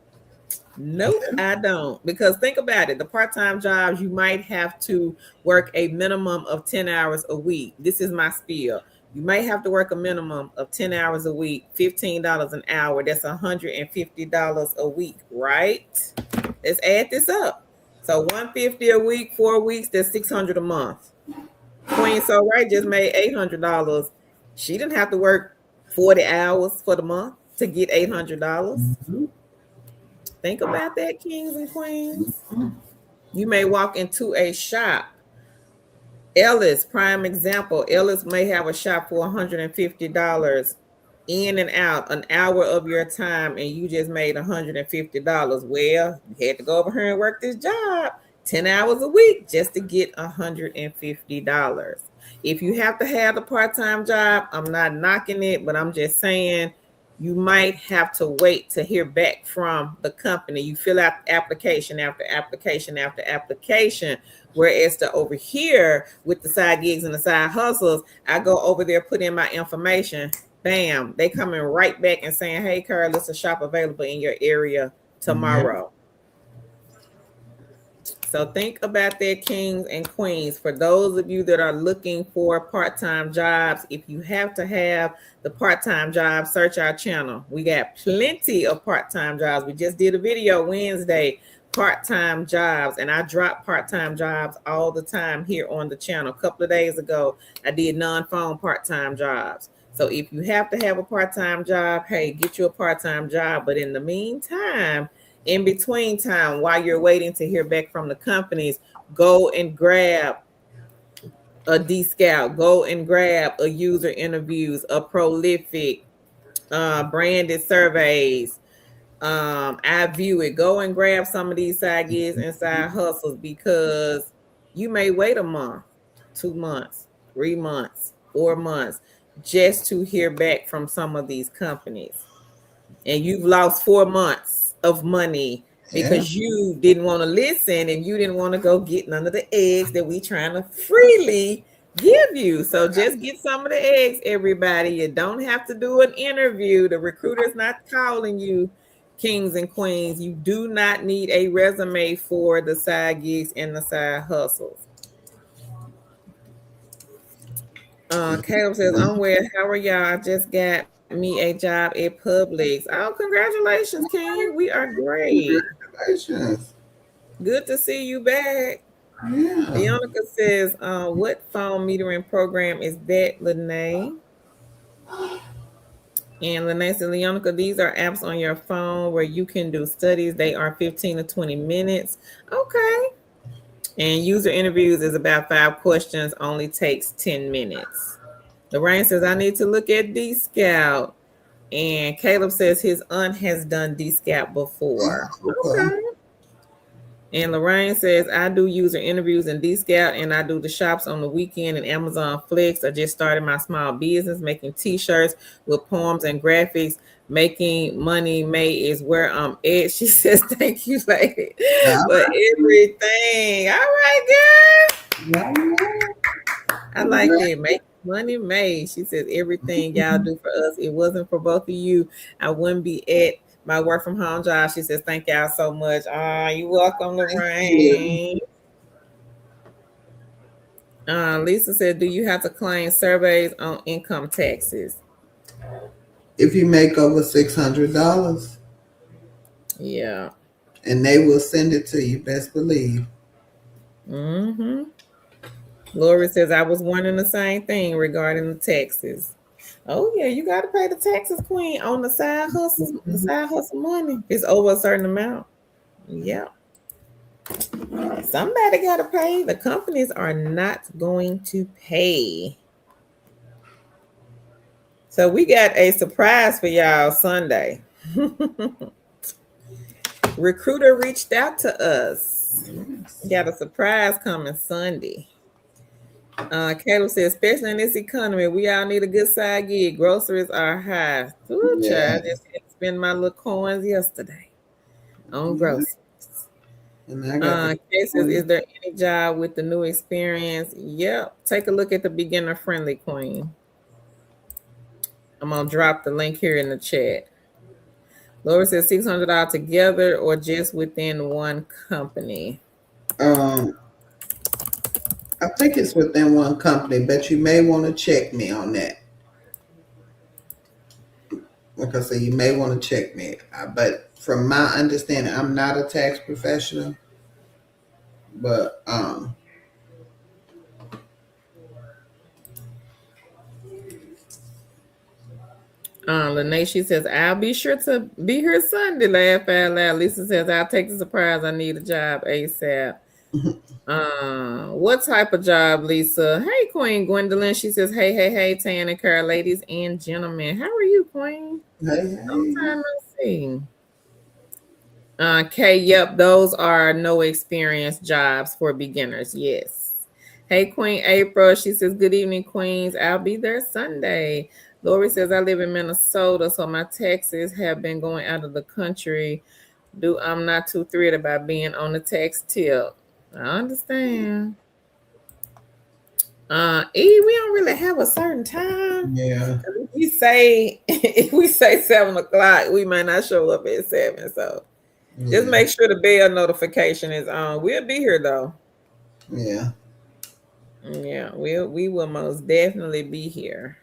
S1: Nope, I don't. Because think about it, the part-time jobs, you might have to work a minimum of 10 hours a week. This is my spiel. You might have to work a minimum of 10 hours a week, $15 an hour. That's $150 a week, right? Let's add this up. So 150 a week, 4 weeks, that's 600 a month. Queen So Right just made $800. She didn't have to work 40 hours for the month to get $800. Think about that, kings and queens. You may walk into a shop. Ellis, prime example. Ellis may have a shop for $150 in and out, an hour of your time, and you just made $150. Well, you had to go over here and work this job 10 hours a week just to get $150. If you have to have a part-time job, I'm not knocking it, but I'm just saying you might have to wait to hear back from the company. You fill out application after application after application. Whereas to over here with the side gigs and the side hustles, I go over there, put in my information, bam, they coming right back and saying, hey, Carl, it's a shop available in your area tomorrow. So think about that, kings and queens. For those of you that are looking for part-time jobs, if you have to have the part-time job, search our channel. We got plenty of part-time jobs. We just did a video Wednesday, part-time jobs, and I drop part-time jobs all the time here on the channel. A couple of days ago, I did non-phone part-time jobs. So if you have to have a part-time job, hey, get you a part-time job. But in the meantime, in between time, while you're waiting to hear back from the companies, go and grab a D Scout, go and grab a user interviews, a prolific, branded surveys. I view it. Go and grab some of these side gigs and side hustles, because you may wait a month, 2 months, 3 months, 4 months just to hear back from some of these companies. And you've lost 4 months of money because you didn't want to listen and you didn't want to go get none of the eggs that we trying to freely give you. So just get some of the eggs, everybody. You don't have to do an interview. The recruiter's not calling you, kings and queens. You do not need a resume for the side gigs and the side hustles. Caleb says, I'm well. How are y'all? I just got me a job at Publix. Oh, congratulations, King. We are great.
S2: Congratulations.
S1: Good to see you back.
S2: Yeah.
S1: Leonica says, what phone metering program is that, Lene? And Lene says, Leonica, these are apps on your phone where you can do studies. They are 15 to 20 minutes. Okay. And user interviews is about 5 questions, only takes 10 minutes. Lorraine says, I need to look at D Scout. And Caleb says his aunt has done D Scout before. Okay. And Lorraine says, I do user interviews in D Scout, and I do the shops on the weekend in Amazon Flex. I just started my small business making t-shirts with poems and graphics. Making money May is where I'm at. She says, thank you, lady, for everything. All right, girl. I like it. Make money May. She says, everything y'all do for us. It wasn't for both of you, I wouldn't be at my work from home job. She says, thank y'all so much. You're welcome, Lorraine. Lisa said, do you have to claim surveys on income taxes?
S2: If you make over $600.
S1: Yeah.
S2: And they will send it to you, best believe.
S1: Lori says, I was wondering the same thing regarding the taxes. Oh yeah, you gotta pay the taxes, Queen, on the side hustles, the
S2: Mhm.
S1: side hustle money. If it's over a certain amount. Yeah. Somebody gotta pay. The companies are not going to pay. So we got a surprise for y'all Sunday. Recruiter reached out to us.
S2: Yes.
S1: Got a surprise coming Sunday. Caleb said, especially in this economy, we all need a good side gig. Groceries are high. Ooh, child, I
S2: Yeah.
S1: just had to spend my little coins yesterday on
S2: Yeah.
S1: groceries.
S2: And I got the
S1: Kay says,
S2: one.
S1: is there any job with the new experience? Yep. Take a look at the beginner friendly Queen. I'm gonna drop the link here in the chat. Laura says $600 together or just within one company.
S2: Um, I think it's within one company, but you may want to check me on that. Like I said, you may want to check me. But from my understanding, I'm not a tax professional, but
S1: Lene, she says, I'll be sure to be here Sunday. Laugh out loud. Lisa says, I'll take the surprise. I need a job ASAP. What type of job, Lisa? Hey, Queen Gwendolyn. She says, hey, hey, hey, Tan and Carl, ladies and gentlemen. How are you, Queen?
S2: hey,
S1: Long
S2: hey,
S1: time no see. Kay, yep, those are no experience jobs for beginners. Yes. Hey, Queen April. She says, good evening, Queens. I'll be there Sunday. Lori says, I live in Minnesota, so my taxes have been going out of the country. I'm not too thrilled about being on the tax tip. I understand. We don't really have a certain time.
S2: yeah,
S1: If we say 7 o'clock, we might not show up at 7. So just
S2: yeah,
S1: make sure the bell notification is on. We'll be here though.
S2: yeah.
S1: Yeah, we will most definitely be here.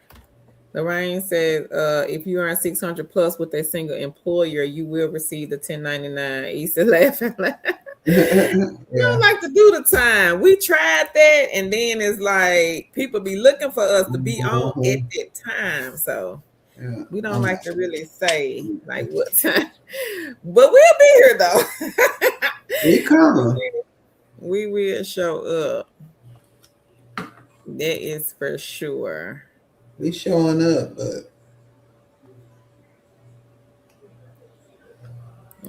S1: Lorraine says, if you earn 600 plus with a single employer, you will receive the 1099. Issa laughing. We don't
S2: Yeah.
S1: like to do the time. We tried that, and then it's like people be looking for us to be on at
S2: Mhm.
S1: that time. So
S2: Yeah.
S1: we don't
S2: I'm
S1: like to really say like what time. But we'll be here though.
S2: we coming.
S1: We will show up. That is for sure.
S2: We showing up, but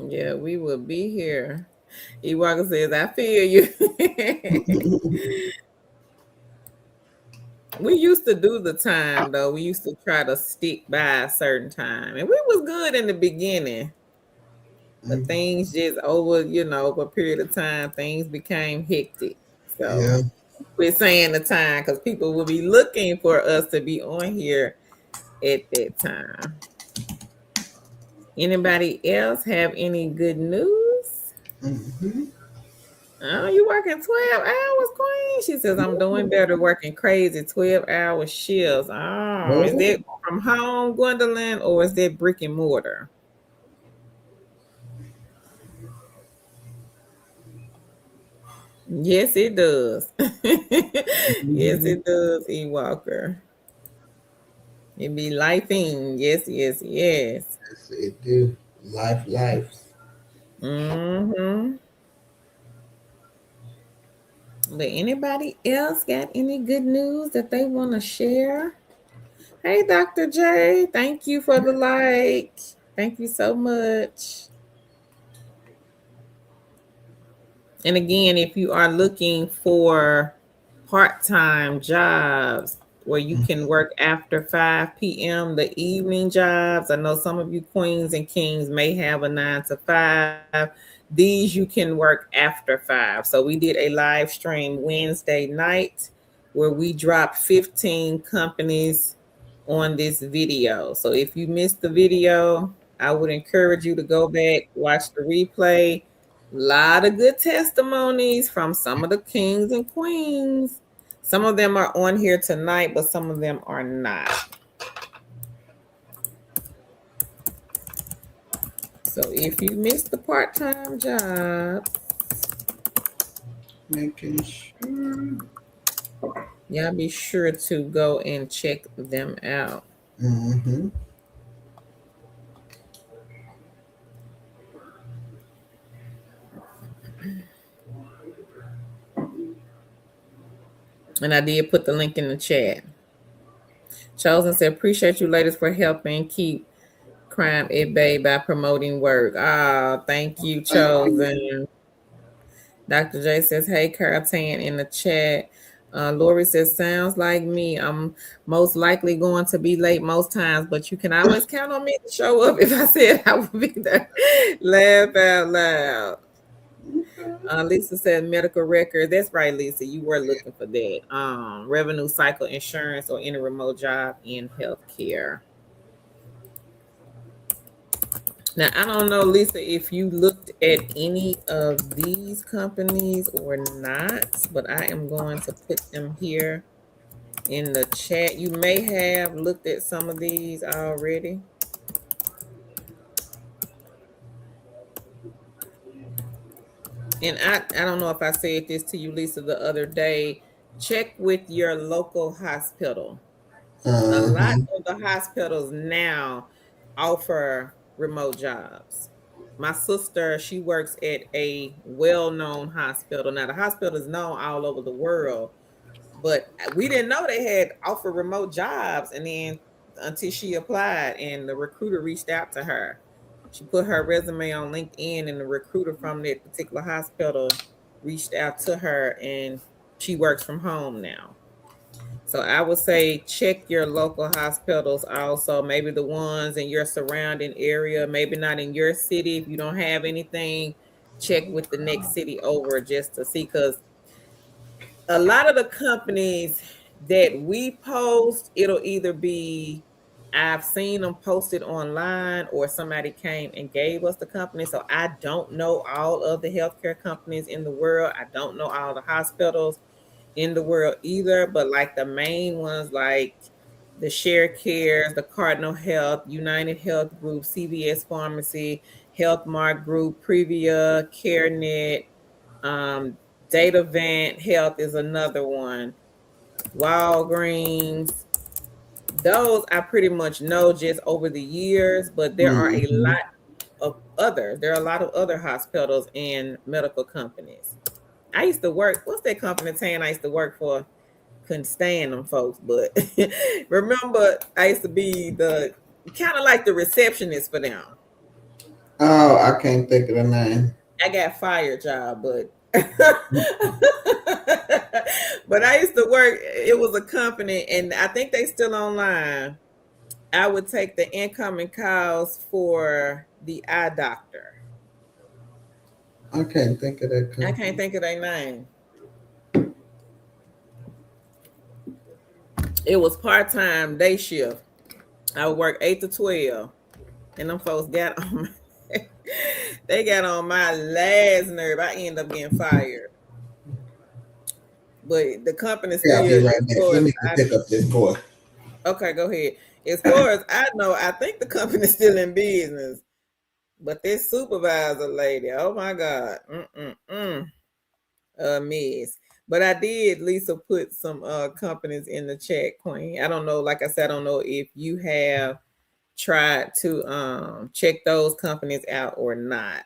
S1: Yeah, we will be here. Ewaka says, I feel you. We used to do the time though. We used to try to stick by a certain time. And we was good in the beginning. But things just over a period of time, things became hectic. So
S2: yeah.
S1: quit saying the time because people will be looking for us to be on here at that time. Anybody else have any good news?
S2: Mm-hmm.
S1: Oh, you working 12 hours, Queen? She says, I'm doing better working crazy 12-hour shifts. Oh, is
S2: Oh,
S1: that from home, Gwendolyn, or is that brick and mortar? Yes, it does. Yes,
S2: mm-hmm.
S1: it does, E. Walker. It be lifing. Yes, yes, yes.
S2: Yes, it do. Life.
S1: Mm-hmm. But anybody else got any good news that they want to share? Hey, Dr. J, thank you for the like. Thank you so much. And again, if you are looking for part-time jobs where you can work after 5 p.m., the evening jobs, I know some of you queens and kings may have a 9 to 5. These you can work after 5. So we did a live stream Wednesday night where we dropped 15 companies on this video. So if you missed the video, I would encourage you to go back, watch the replay. Lot of good testimonies from some of the kings and queens. Some of them are on here tonight, but some of them are not. So if you missed the part-time job,
S2: Making sure.
S1: y'all be sure to go and check them out.
S2: Mm-hmm.
S1: And I did put the link in the chat. Chosen said, appreciate you ladies for helping keep crime at bay by promoting work. Ah, thank you,
S2: Thank you.
S1: Chosen. Dr. J says, hey, Carol Tan in the chat. Lori says, sounds like me. I'm most likely going to be late most times, but you can always count on me to show up if I said I would be there. Laugh out loud. Lisa said medical record. That's right, Lisa. You were looking for that. Revenue cycle insurance or any remote job in healthcare. Now, I don't know, Lisa, if you looked at any of these companies or not, but I am going to put them here in the chat. You may have looked at some of these already. And I don't know if I said this to you, Lisa, the other day. Check with your local hospital. A lot
S2: Uh-huh.
S1: of the hospitals now offer remote jobs. My sister, she works at a well-known hospital. Now, the hospital is known all over the world, but we didn't know they had offered remote jobs. And then until she applied, and the recruiter reached out to her, she put her resume on LinkedIn, and the recruiter from that particular hospital reached out to her, and she works from home now. So I would say check your local hospitals also, maybe the ones in your surrounding area, maybe not in your city. If you don't have anything, check with the next city over just to see, because a lot of the companies that we post, it'll either be I've seen them posted online or somebody came and gave us the company. So I don't know all of the healthcare companies in the world. I don't know all the hospitals in the world either, but like the main ones like the Share Cares, the Cardinal Health, United Health Group, CVS Pharmacy, Health Mart Group, Previa, CareNet, um, Datavant Health is another one. Walgreens. Those I pretty much know just over the years, but there are a
S2: Mm-hmm.
S1: lot of others. There are a lot of other hospitals and medical companies. I used to work, what's that company Tan I used to work for? Couldn't stand them folks, but remember I used to be the kind of like the receptionist for them.
S2: Oh, I can't think of the name.
S1: I got fired, y'all, but but I used to work. It was a company, and I think they still online. I would take the incoming calls for the eye doctor.
S2: I can't think of that
S1: I can't
S2: company.
S1: think of their name. It was part time day shift. I would work 8 to 12, and them folks got on. They got on my last nerve. I ended up getting fired, but the company
S2: Yeah, I'll be
S1: still,
S2: right
S1: as
S2: back.
S1: far
S2: Let
S1: as
S2: me go pick up this boy.
S1: okay, go ahead. As far as I know, I think the company's still in business. But this supervisor lady, oh my God, a mess. But I did, Lisa, put some companies in the chat, Queen. I don't know, like I said, I don't know if you have tried to check those companies out or not.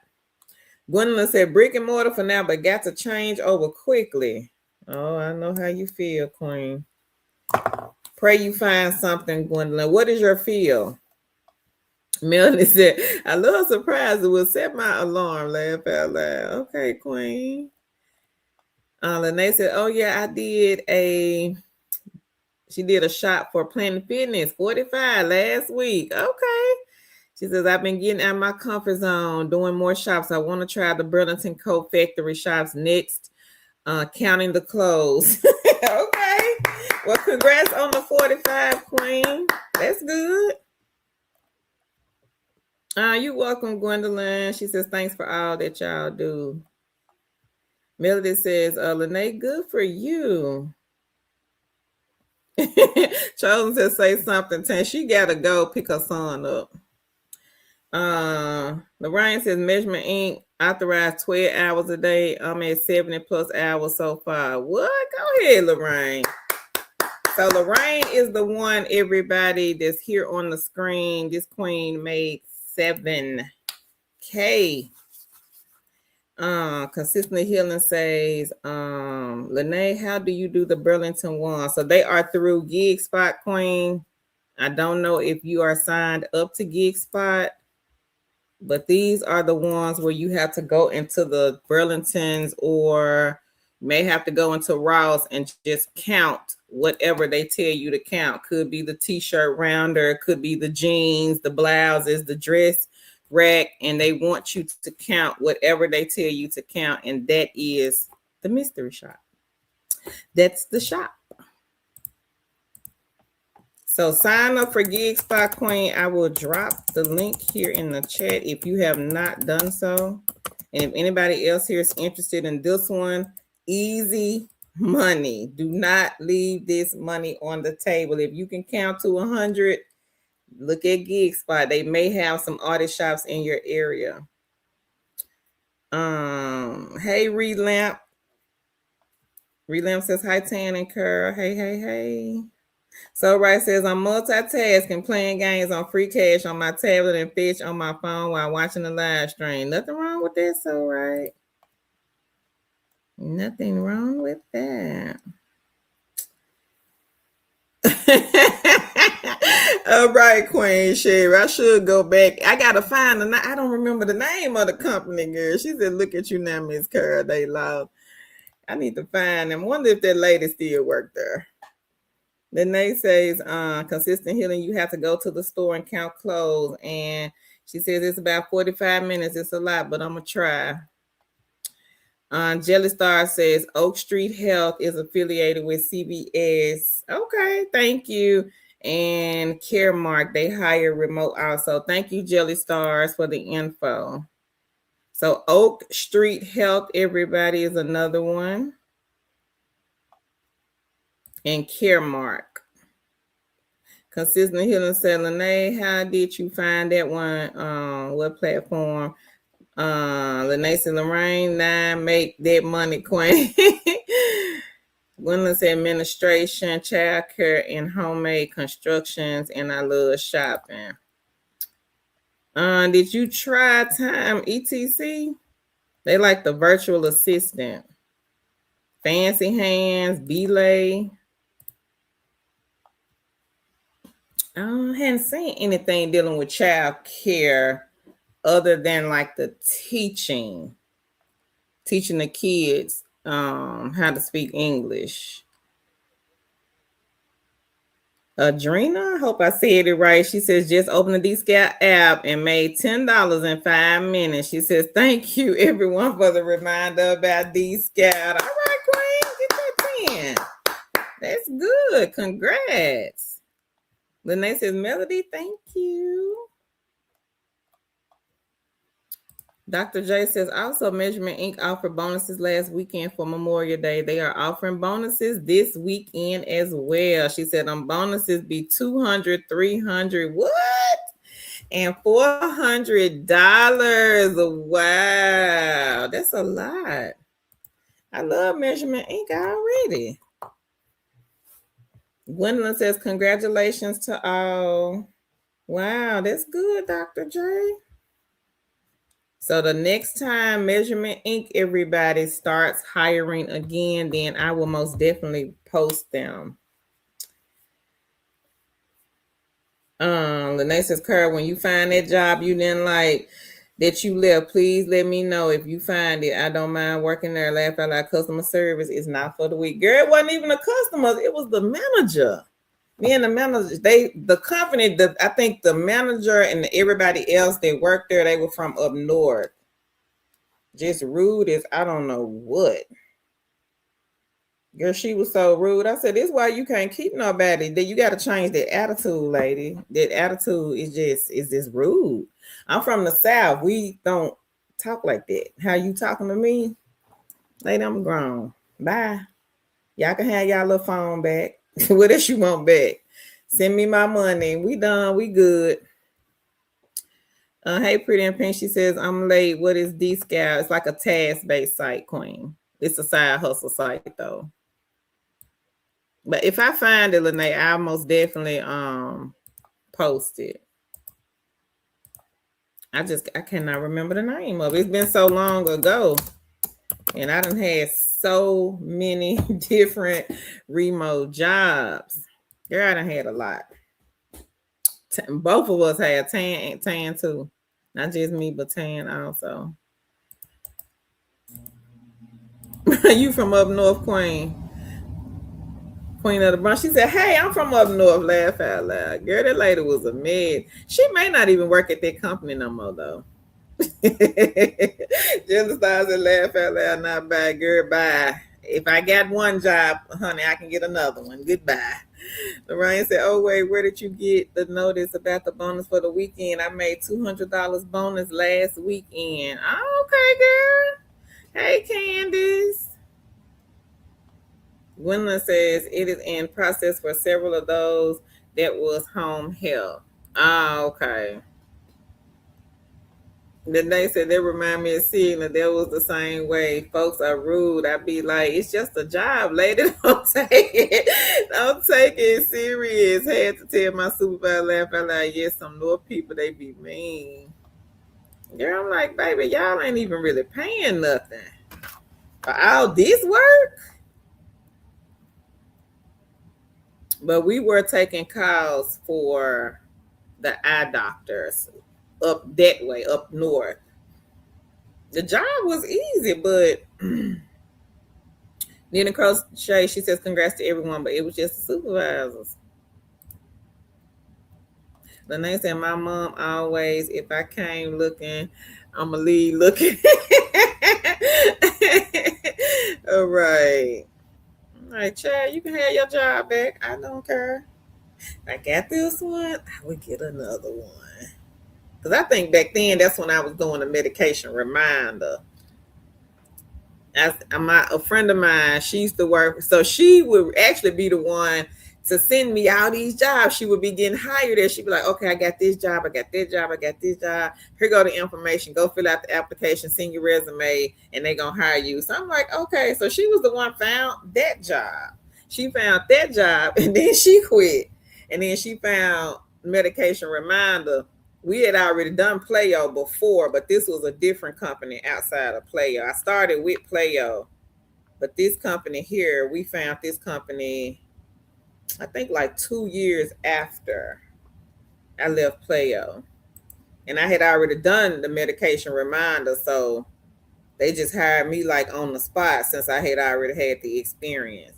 S1: Gwendolyn said brick and mortar for now, but got to change over quickly. Oh, I know how you feel, Queen. Pray you find something, Gwendolyn. What is your feel? Melanie said, I love surprise. It will set my alarm. Laugh out loud. Okay, Queen. Lene said, oh, yeah, she did a shop for Planet Fitness, 45 last week. Okay. She says, I've been getting out of my comfort zone, doing more shops. I want to try the Burlington Coat Factory shops next, counting the clothes. Okay. Well, congrats on the 45, Queen. That's good. You're welcome, Gwendolyn. She says, thanks for all that y'all do. Melody says, Lene, good for you. Chosen says, say something. She got to go pick her son up. Lorraine says, Measurement Inc. authorized 12 hours a day. I'm at 70 plus hours so far. What? Go ahead, Lorraine. So Lorraine is the one, everybody, that's here on the screen. This queen made $7K. Consistently Healing says, Lene, how do you do the Burlington one? So they are through Gig Spot, Queen. I don't know if you are signed up to Gig Spot, but these are the ones where you have to go into the Burlingtons, or may have to go into Ross and just count whatever they tell you to count. Could be the t-shirt rounder, could be the jeans, the blouses, the dress rack, and they want you to count whatever they tell you to count, and that is the mystery shop. That's the shop. So sign up for Gig Spot, Queen. I will drop the link here in the chat if you have not done so. And if anybody else here is interested in this one, easy money. Do not leave this money on the table. If you can count to 100, look at Gig Spot. They may have some artist shops in your area. Hey, Relamp. Relamp says, hi, Tan and Curl. Hey. So Right says, I'm multitasking, playing games on free cash on my tablet and Fish on my phone while watching the live stream. Nothing wrong with that, So Right. Nothing wrong with that. All right, Queen Sherry. I should go back. I gotta find the. I don't remember the name of the company, girl. She said, "Look at you now, Miss Curl. They love." I need to find them. Wonder if that lady still work there. Then they says, consistent healing, you have to go to the store and count clothes. And she says it's about 45 minutes. It's a lot, but I'm going to try. Jelly Star says Oak Street Health is affiliated with CVS. Okay, thank you. And Caremark, they hire remote also. Thank you, Jelly Stars, for the info. So Oak Street Health, everybody, is another one. And Caremark. Consistent Healing said, Lene, how did you find that one? What platform? Lene said, Lorraine, 9, make that money, Queen. Gwendolyn said, administration, childcare, and homemade constructions, and I love shopping. Did you try Time ETC? They like the virtual assistant. Fancy Hands, Belay. I hadn't seen anything dealing with child care other than like the teaching the kids how to speak English. Adrena, hope I said it right. She says, just open the D-Scout app and made $10 in 5 minutes. She says, thank you, everyone, for the reminder about D-Scout. All right, Queen, get that 10. That's good. Congrats. Lene says, Melody, thank you. Dr. J says, also Measurement Inc. offered bonuses last weekend for Memorial Day. They are offering bonuses this weekend as well. She said, bonuses be $200, $300, what? And $400. Wow, that's a lot. I love Measurement Inc. already. Gwendolyn says, congratulations to all. Wow, that's good, Dr. J. So the next time Measurement Inc., everybody, starts hiring again, then I will most definitely post them. Lene says, Curl, when you find that job you didn't like that you left, please let me know if you find it. I don't mind working there. Laugh out loud. Customer service is not for the weak. Girl, it wasn't even the customers. It was the manager. Me and the manager, the company, I think the manager and everybody else that worked there, they were from up north. Just rude as I don't know what. Girl, she was so rude. I said, this is why you can't keep nobody. That you got to change that attitude, lady. That attitude is just rude. I'm from the South. We don't talk like that. How you talking to me? Lady, I'm grown. Bye. Y'all can have y'all little phone back. What else you want back? Send me my money. We done. We good. Hey, Pretty and Pink. She says, I'm late. What is D-Scout? It's like a task-based site, Queen. It's a side hustle site, though. But if I find it, Lene, I'll most definitely post it. I cannot remember the name of it. It's been so long ago. And I done had so many different remote jobs. Girl, I done had a lot. Both of us had tan too. Not just me, but tan also. You from up north, Queen. Queen of the Bronx. She said, "Hey, I'm from up north." Laugh out loud. Girl, that lady was a med. She may not even work at that company no more though. Just stars and laugh out loud. Not bad, girl. Bye. If I got one job, honey, I can get another one. Goodbye. Lorraine said, "Oh wait, where did you get the notice about the bonus for the weekend? I made $200 bonus last weekend." Oh, okay, girl. Hey, Candice. Gwendolyn says it is in process for several of those that was home health. Oh, okay. Then they said they remind me of seeing that was the same way. Folks are rude. I be like, it's just a job, lady. Don't take it. Don't take it serious. Had to tell my supervisor, laugh out loud. Yes, some North people, they be mean. Girl, I'm like, baby, y'all ain't even really paying nothing for all this work. But we were taking calls for the eye doctors up that way, up north. The job was easy, but then across Shay, she says, "Congrats to everyone," but it was just the supervisors. Lene said, "My mom always, if I came looking, I'ma leave looking." All right. All right, Chad, you can have your job back. I don't care. I got this one, I would get another one. Because I think back then, that's when I was doing a medication reminder. A friend of mine, she used to work, so she would actually be the one to send me all these jobs. She would be getting hired and she'd be like, "Okay, I got this job, I got this job, I got this job. Here go the information. Go fill out the application, send your resume, and they gonna hire you." So I'm like, okay. So she was the one found that job. She found that job and then she quit. And then she found medication reminder. We had already done Playo before, but this was a different company outside of Playo. I started with Playo, but this company here, we found this company, I think like 2 years after I left Playo. And I had already done the medication reminder, so they just hired me like on the spot since I had already had the experience.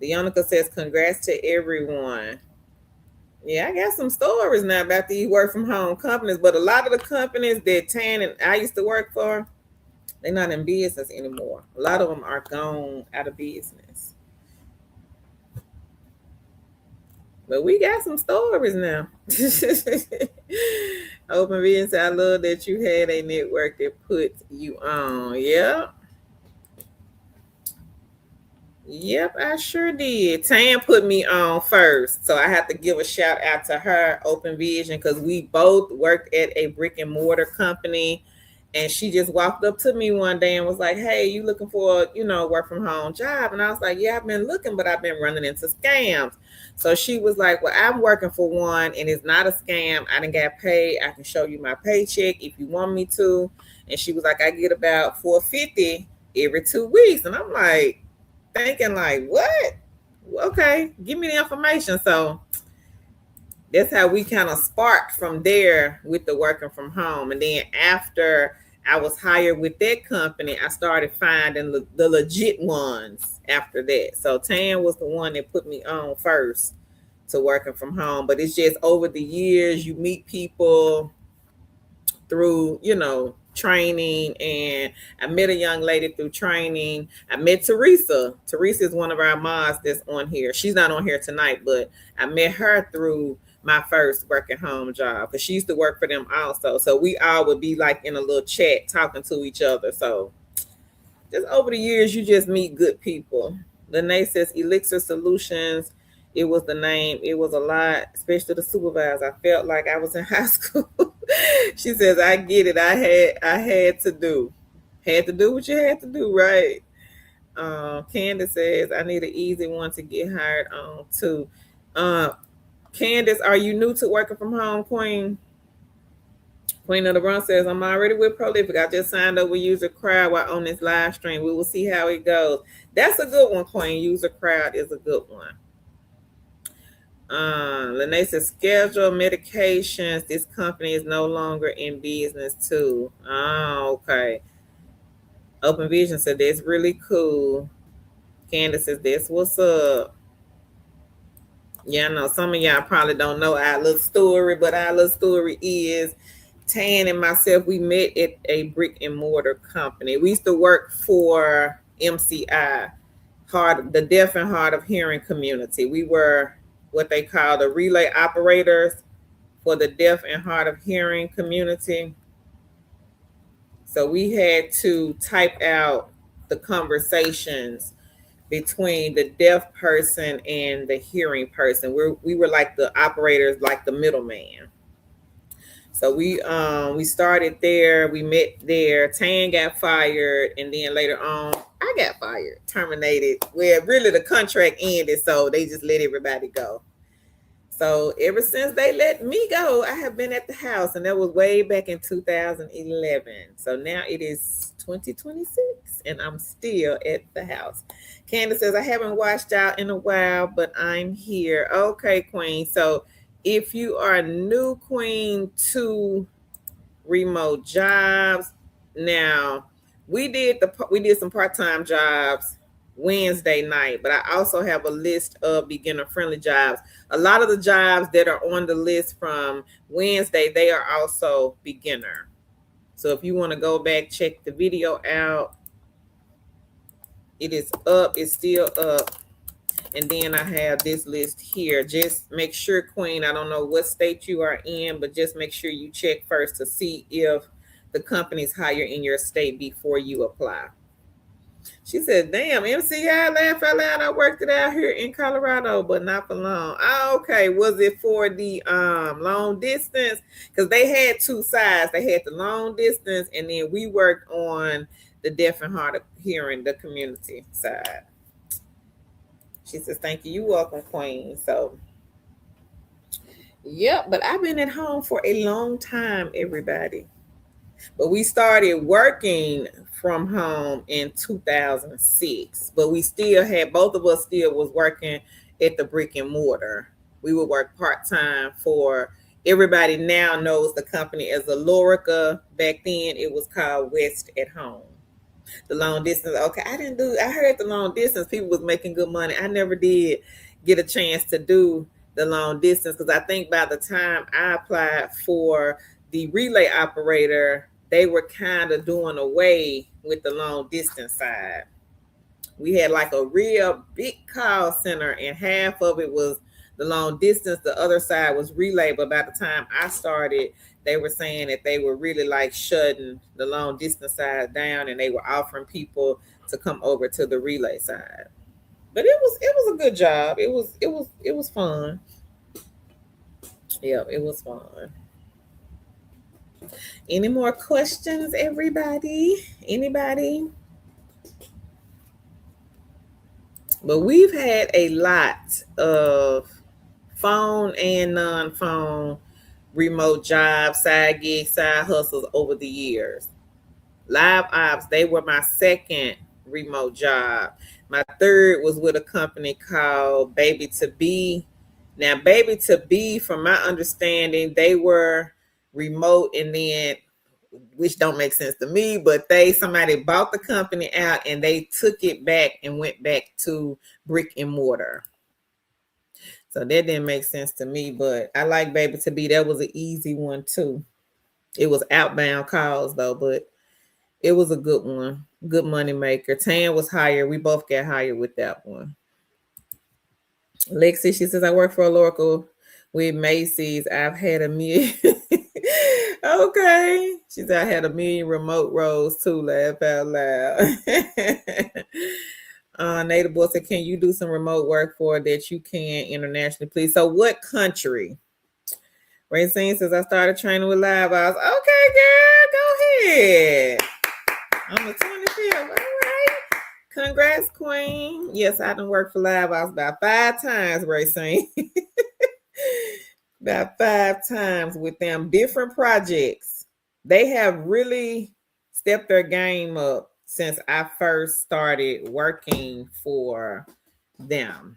S1: Leonica says, "Congrats to everyone." Yeah, I got some stories now about these work from home companies, but a lot of the companies that Tan and I used to work for, they're not in business anymore. A lot of them are gone out of business. But we got some stories now. Open business, I love that you had a network that puts you on. Yep. Yep, I sure did. Tam put me on first, so I have to give a shout out to her, Open Vision, because we both worked at a brick and mortar company, and she just walked up to me one day and was like, "Hey, you looking for work from home job?" And I was like, "Yeah, I've been looking, but I've been running into scams." So she was like, "Well, I'm working for one, and it's not a scam. I didn't get paid. I can show you my paycheck if you want me to." And she was like, "I get about 450 every 2 weeks," and I'm like, thinking like, what? Okay, give me the information. So that's how we kind of sparked from there with the working from home. And then after I was hired with that company, I started finding the legit ones after that. So Tan was the one that put me on first to working from home. But it's just over the years, you meet people through, training. And I met a young lady through training. I met Teresa. Teresa is one of our moms that's on here. She's not on here tonight, but I met her through my first work at home job because she used to work for them also. So we all would be like in a little chat talking to each other. So just over the years, you just meet good people. Lene says Elixir Solutions. It was the name. It was a lot, especially the supervisor. I felt like I was in high school. She says, "I get it. I had to do what you had to do, right?" Candace says, I need an easy one to get hired on too. Candace, are you new to working from home, Queen? Queen of the Run says, I'm already with Prolific. I just signed up with User Crowd while on this live stream. We will see how it goes. That's a good one, Queen. User Crowd is a good one. Lene says, schedule medications. This company is no longer in business too. Oh, okay. Open Vision said, that's really cool. Candace says, that's what's up. Yeah, I know some of y'all probably don't know our little story, but our little story is Tan and myself, we met at a brick and mortar company. We used to work for MCI, the deaf and hard of hearing community. We were what they call the relay operators for the deaf and hard of hearing community. So we had to type out the conversations between the deaf person and the hearing person. We were like the operators, like the middleman. So we started there. We met there. Tan got fired, and then later on, I got fired, terminated. Well, really, the contract ended, so they just let everybody go. So ever since they let me go, I have been at the house, and that was way back in 2011. So now it is 2026, and I'm still at the house. Candace says, I haven't watched out in a while, but I'm here. Okay, Queen. So if you are new, Queen, to remote jobs, now we did some part-time jobs Wednesday night, but I also have a list of beginner friendly jobs. A lot of the jobs that are on the list from Wednesday, they are also beginner. So if you want to go back, check the video out. It is up, it's still up. And then I have this list here. Just make sure, Queen, I don't know what state you are in, but just make sure you check first to see if the company's hire in your state before you apply. She said, damn, MCI, laugh out loud. I worked it out here in Colorado, but not for long. Oh, okay. Was it for the long distance? Because they had two sides. They had the long distance, and then we worked on the deaf and hard of hearing, the community side. She says, thank you. You're welcome, Queen. So, yep, but I've been at home for a long time, everybody. But we started working from home in 2006. But we still had, both of us still was working at the brick and mortar. We would work part-time for, everybody now knows the company as Alorica. Back then, it was called West at Home. The long distance. Okay, I heard the long distance people was making good money. I never did get a chance to do the long distance because I think by the time I applied for the relay operator, they were kind of doing away with the long distance side. We had like a real big call center, and half of it was the long distance. The other side was relay. But by the time I started, they were saying that they were really like shutting the long distance side down, and they were offering people to come over to the relay side. But it was a good job. It was fun. Yeah, it was fun. Any more questions, everybody? Anybody? But we've had a lot of phone and non-phone remote jobs, side gigs, side hustles over the years. Live ops, they were my second remote job. My third was with a company called Baby to Be. Now, Baby to Be, from my understanding, they were remote, and then, which don't make sense to me, but somebody bought the company out and they took it back and went back to brick and mortar. So that didn't make sense to me, but I like Baby to Be. That was an easy one too. It was outbound calls though, but it was a good one. Good money maker. Tan was hired. We both got hired with that one. Lexi, she says, I work for a local with Macy's. I've had a million. Okay. She said, I had a million remote roles too. Laugh out loud. Native Boy said, can you do some remote work for that you can internationally, please? So what country? Racine says, I started training with Live Ops. Okay, girl, go ahead. On the 25th. All right. Congrats, Queen. Yes, I done worked for Live House about 5 times, Racine. About 5 times with them. Different projects. They have really stepped their game up since I first started working for them.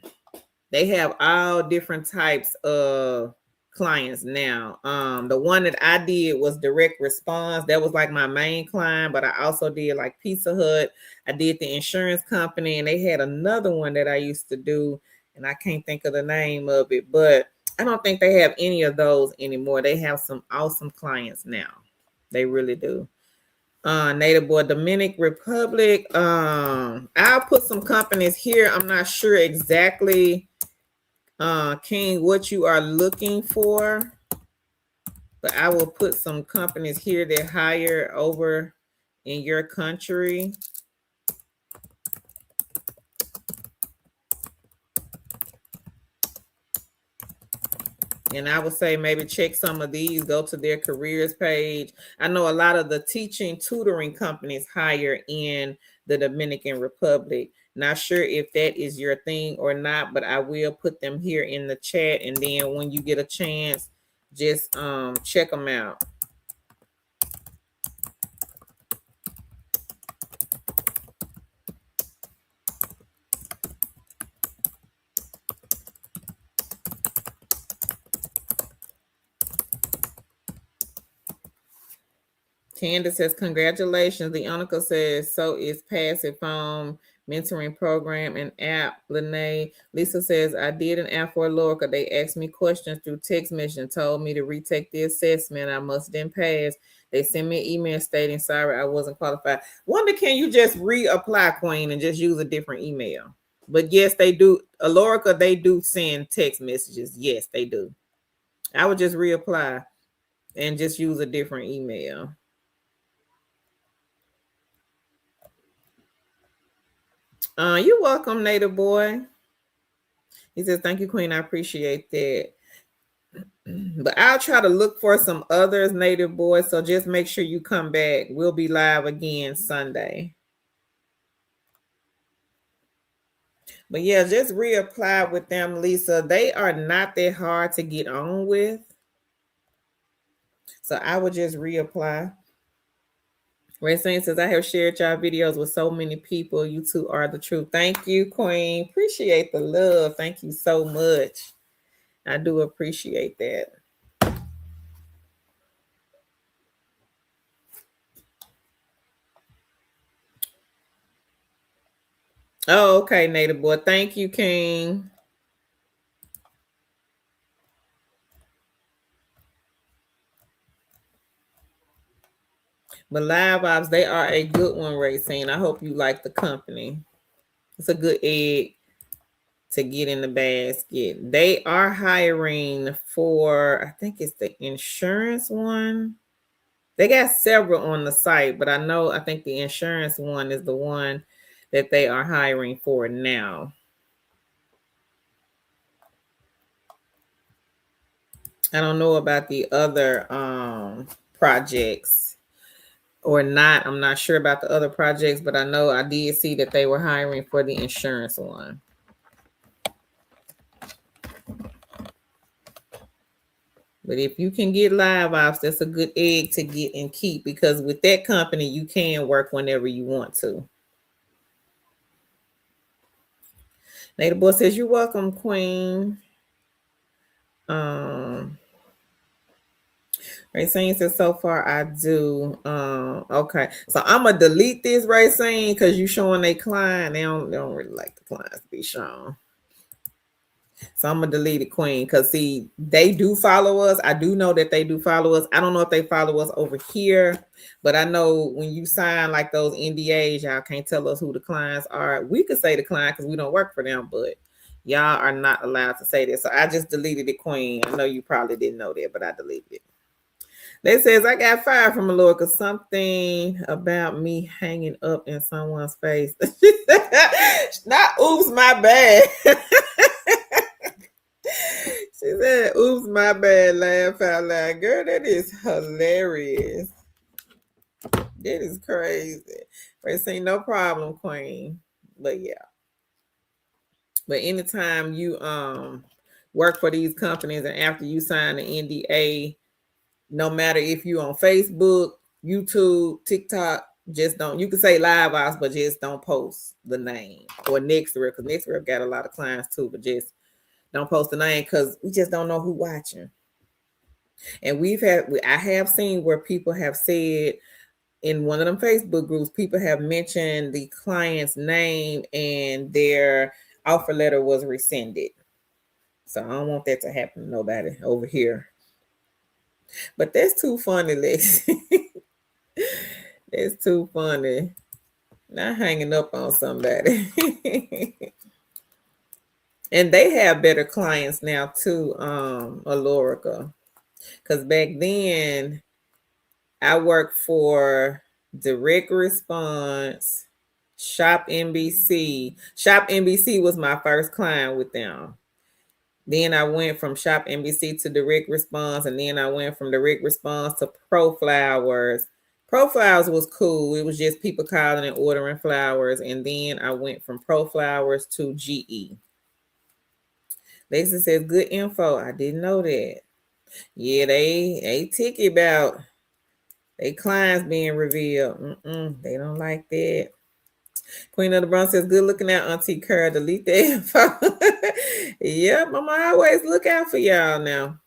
S1: They have all different types of clients now. The one that I did was direct response. That was like my main client, but I also did like Pizza Hut. I did the insurance company, and they had another one that I used to do, and I can't think of the name of it, but I don't think they have any of those anymore. They have some awesome clients now. They really do. Native Boy Dominican Republic. I'll put some companies here. I'm not sure exactly, King, what you are looking for, but I will put some companies here that hire over in your country. And I would say maybe check some of these, go to their careers page. I know a lot of the teaching tutoring companies hire in the Dominican Republic. Not sure if that is your thing or not, but I will put them here in the chat. And then when you get a chance, just check them out. Candace says, congratulations. The Leonica says, so is Passive Phone Mentoring Program and app. Lene. Lisa says, I did an app for Lorca. They asked me questions through text message and told me to retake the assessment. I must then pass. They sent me an email stating, sorry, I wasn't qualified. Wonder, can you just reapply, Queen, and just use a different email? But yes, they do. Alorica, they do send text messages. Yes, they do. I would just reapply and just use a different email. You're welcome, Native Boy. He says, thank you, Queen. I appreciate that. But I'll try to look for some others, Native Boy. So just make sure you come back. We'll be live again Sunday. But yeah, just reapply with them, Lisa. They are not that hard to get on with. So I would just reapply. Racine says, I have shared y'all videos with so many people. You two are the truth. Thank you, Queen. Appreciate the love. Thank you so much. I do appreciate that. Oh, okay, Native Boy. Thank you, King. But Live Ops, they are a good one, Racine. I hope you like the company. It's a good egg to get in the basket. They are hiring for, I think it's the insurance one. They got several on the site, but I think the insurance one is the one that they are hiring for now. I don't know about the other projects or not. I'm not sure about the other projects, but I know I did see that they were hiring for the insurance one. But if you can get Live Ops, that's a good egg to get and keep, because with that company, you can work whenever you want to. Native Boy says, you're welcome, Queen. Racine says, so far I do. Okay. So I'm gonna delete this, Racine, because you showing they client. They don't really like the clients to be shown. So I'm gonna delete it, Queen, because see, they do follow us. I do know that they do follow us. I don't know if they follow us over here, but I know when you sign like those NDAs, y'all can't tell us who the clients are. We could say the client because we don't work for them, but y'all are not allowed to say that. So I just deleted it, Queen. I know you probably didn't know that, but I deleted it. They says I got fired from a lawyer because something about me hanging up in someone's face. Not oops, my bad. She said, oops, my bad, laugh out loud. Girl, that is hilarious. That is crazy. Racine, no problem, Queen. But yeah. But anytime you work for these companies and after you sign the NDA, no matter if you on Facebook, YouTube, TikTok, just don't. You can say live ops, but just don't post the name or NextRep because NextRep got a lot of clients too. But just don't post the name because we just don't know who watching. And I have seen where people have said in one of them Facebook groups, people have mentioned the client's name and their offer letter was rescinded. So I don't want that to happen to nobody over here. But that's too funny, Lex. That's too funny. Not hanging up on somebody. And they have better clients now too, Alorica. Because back then I worked for Direct Response, Shop NBC. Shop NBC was my first client with them. Then I went from Shop NBC to Direct Response, and then I went from Direct Response to Pro Flowers. Pro Flowers was cool. It was just people calling and ordering flowers. And then I went from Pro Flowers to GE. Lisa says, good info. I didn't know that. Yeah, they ticky about they clients being revealed. They don't like that. Queen of the Bronx says, good looking out, Auntie Kerr. Delete that info. Yep, Mama always look out for y'all now.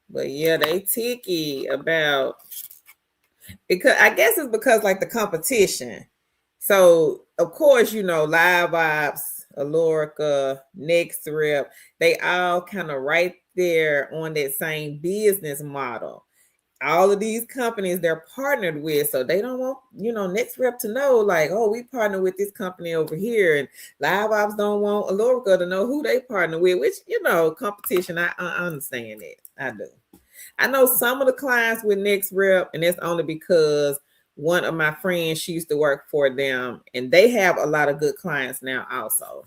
S1: But yeah, they ticky about because I guess it's because like the competition. So of course, Live Ops, Alorica, NextRep, they all kind of right there on that same business model. All of these companies they're partnered with, so they don't want NextRep to know like, oh, we partner with this company over here, and Live Ops don't want Alorica to know who they partner with. Which competition, I understand it. I do. I know some of the clients with NextRep, and that's only because one of my friends, she used to work for them, and they have a lot of good clients now also.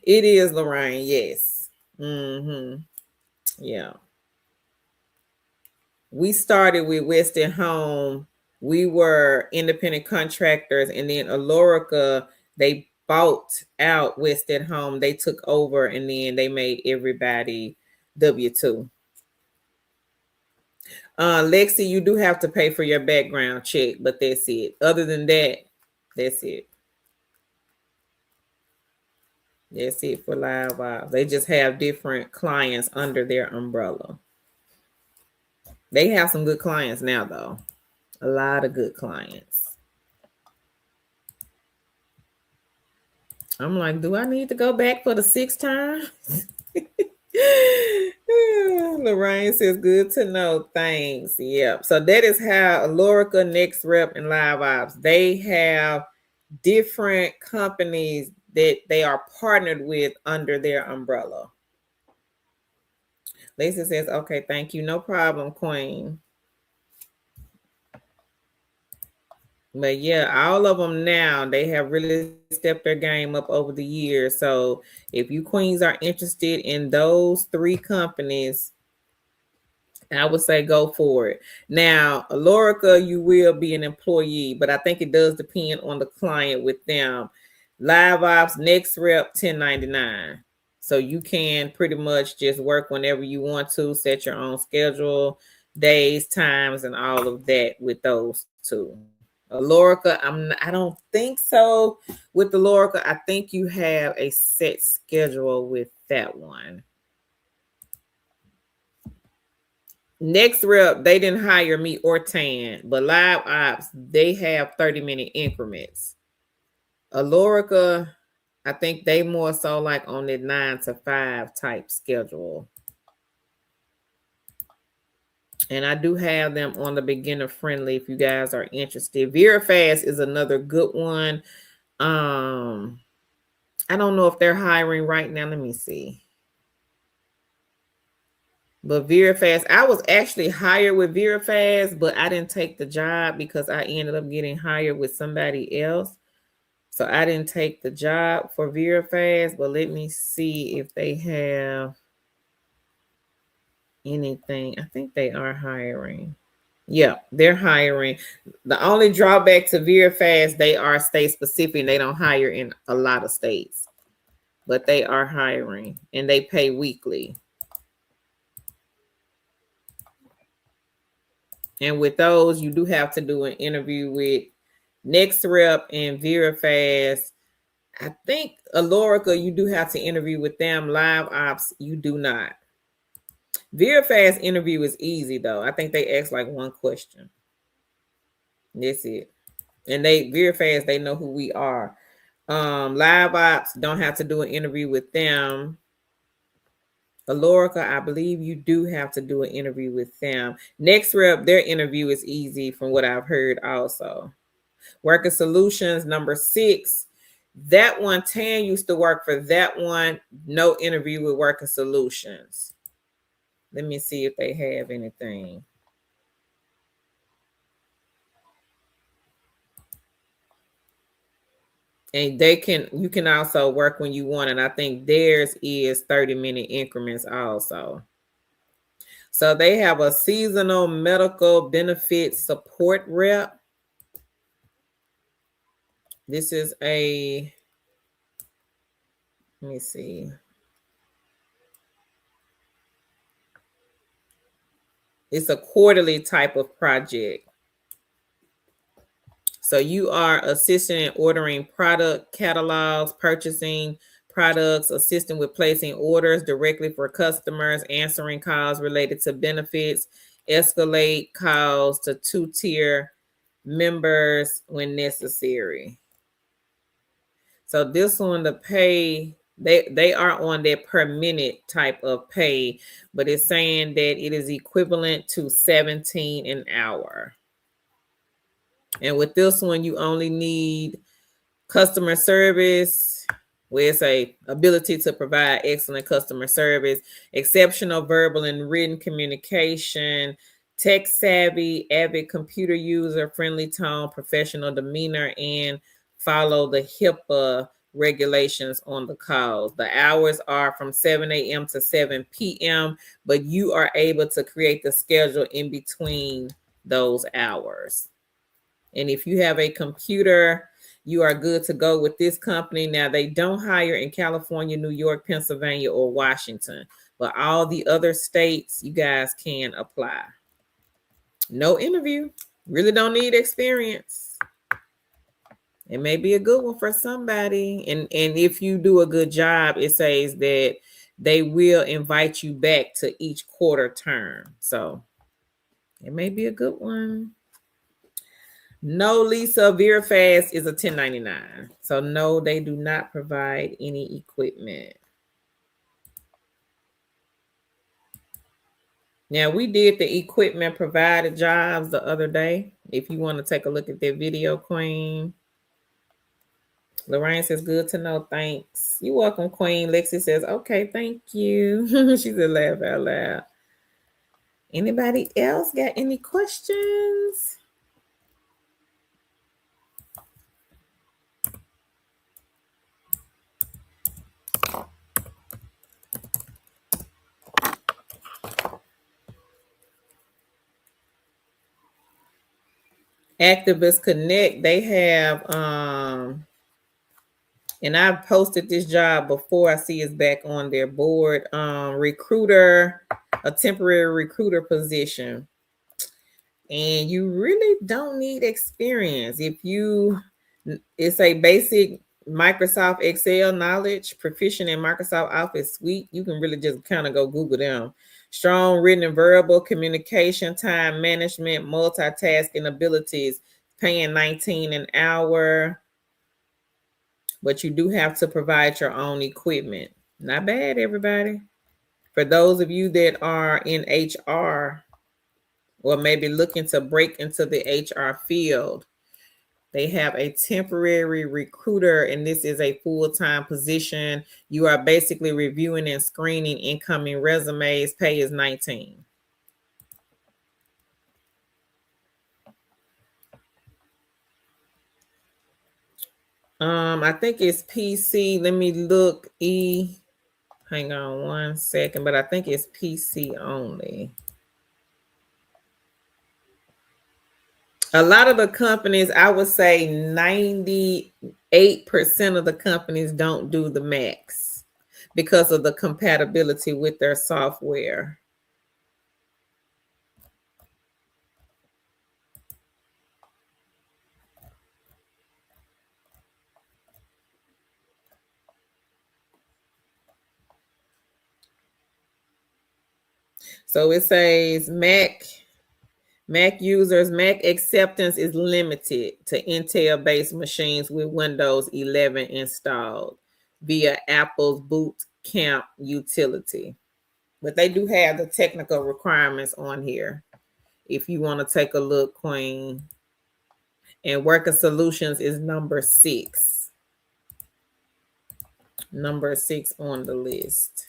S1: It is, Lorraine, yes. Yeah. We started with Western Home. We were independent contractors, and then Alorica, they bought out Western Home. They took over, and then they made everybody W-2. Lexi, you do have to pay for your background check, but that's it. Other than that, that's it. That's it for Live Ops. They just have different clients under their umbrella. They have some good clients now, though. A lot of good clients. I'm like, do I need to go back for the 6th time? Lorraine says, good to know. Thanks. Yep. So that is how Alorica, NextRep, and Live Ops, they have different companies that they are partnered with under their umbrella. Lisa says, okay, thank you. No problem, Queen. But yeah, all of them now, they have really stepped their game up over the years. So if you queens are interested in those 3 companies, I would say go for it. Now, Alorica, you will be an employee, but I think it does depend on the client with them. Live Ops, NextRep, 1099. So you can pretty much just work whenever you want to, set your own schedule, days, times, and all of that with those 2. Alorica, I don't think so. With Alorica, I think you have a set schedule with that one. NextRep, they didn't hire me or Tan, but Live Ops, they have 30-minute increments. Alorica, I think they more so like on that 9 to 5 type schedule. And I do have them on the beginner friendly if you guys are interested. VeraFast is another good one. I don't know if they're hiring right now. Let me see. But VeraFast, I was actually hired with VeraFast, but I didn't take the job because I ended up getting hired with somebody else. So I didn't take the job for VeraFast, but let me see if they have anything. I think they are hiring. Yeah, they're hiring. The only drawback to VeriFast, they are state specific. They don't hire in a lot of states, but they are hiring and they pay weekly. And with those, you do have to do an interview with Next Rep and VeriFast. I think Alorica, you do have to interview with them. Live Ops, you do not. VeriFast interview is easy though. I think they ask like one question. That's it. And they VeriFast, they know who we are. Live Ops don't have to do an interview with them. Alorica, I believe you do have to do an interview with them. Next Rep, their interview is easy from what I've heard also. Worker Solutions, number 6. That one, Tan used to work for that one. No interview with Worker Solutions. Let me see if they have anything. And you can also work when you want, and I think theirs is 30-minute increments also. So they have a seasonal medical benefit support rep. This is let me see. It's a quarterly type of project. So you are assisting in ordering product catalogs, purchasing products, assisting with placing orders directly for customers, answering calls related to benefits, escalate calls to 2-tier members when necessary. So this one, the pay, they are on their per minute type of pay, but it's saying that it is equivalent to $17 an hour. And with this one, you only need customer service, where it's a ability to provide excellent customer service, exceptional verbal and written communication, tech savvy, avid computer user, friendly tone, professional demeanor, and follow the HIPAA regulations on the calls. The hours are from 7 a.m. to 7 p.m., but you are able to create the schedule in between those hours. And if you have a computer, you are good to go with this company. Now, they don't hire in California, New York, Pennsylvania, or Washington, but all the other states, you guys can apply. No interview. Really don't need experience. It may be a good one for somebody. And if you do a good job, it says that they will invite you back to each quarter term. So it may be a good one. No, Lisa, VeriFast is a 1099. So no, they do not provide any equipment. Now, we did the equipment provided jobs the other day. If you want to take a look at that video, Queen. Lorraine says, good to know. Thanks. You're welcome, Queen. Lexi says, okay, thank you. She said, laugh out loud. Anybody else got any questions? Activist Connect, they have and I've posted this job before. I see it's back on their board. Recruiter, a temporary recruiter position. And you really don't need experience. It's a basic Microsoft Excel knowledge, proficient in Microsoft Office Suite. You can really just kind of go Google them. Strong written and verbal communication, time management, multitasking abilities, paying $19 an hour. But you do have to provide your own equipment. Not bad, everybody. For those of you that are in HR or maybe looking to break into the HR field, they have a temporary recruiter, and this is a full-time position. You are basically reviewing and screening incoming resumes. Pay is $19. I think it's PC. Let me look. Hang on one second, but I think it's PC only. A lot of the companies, I would say 98% of the companies don't do the max because of the compatibility with their software. So it says Mac users, Mac acceptance is limited to Intel based machines with Windows 11 installed via Apple's Boot Camp utility. But they do have the technical requirements on here if you want to take a look, Queen. And Worker Solutions is number six on the list.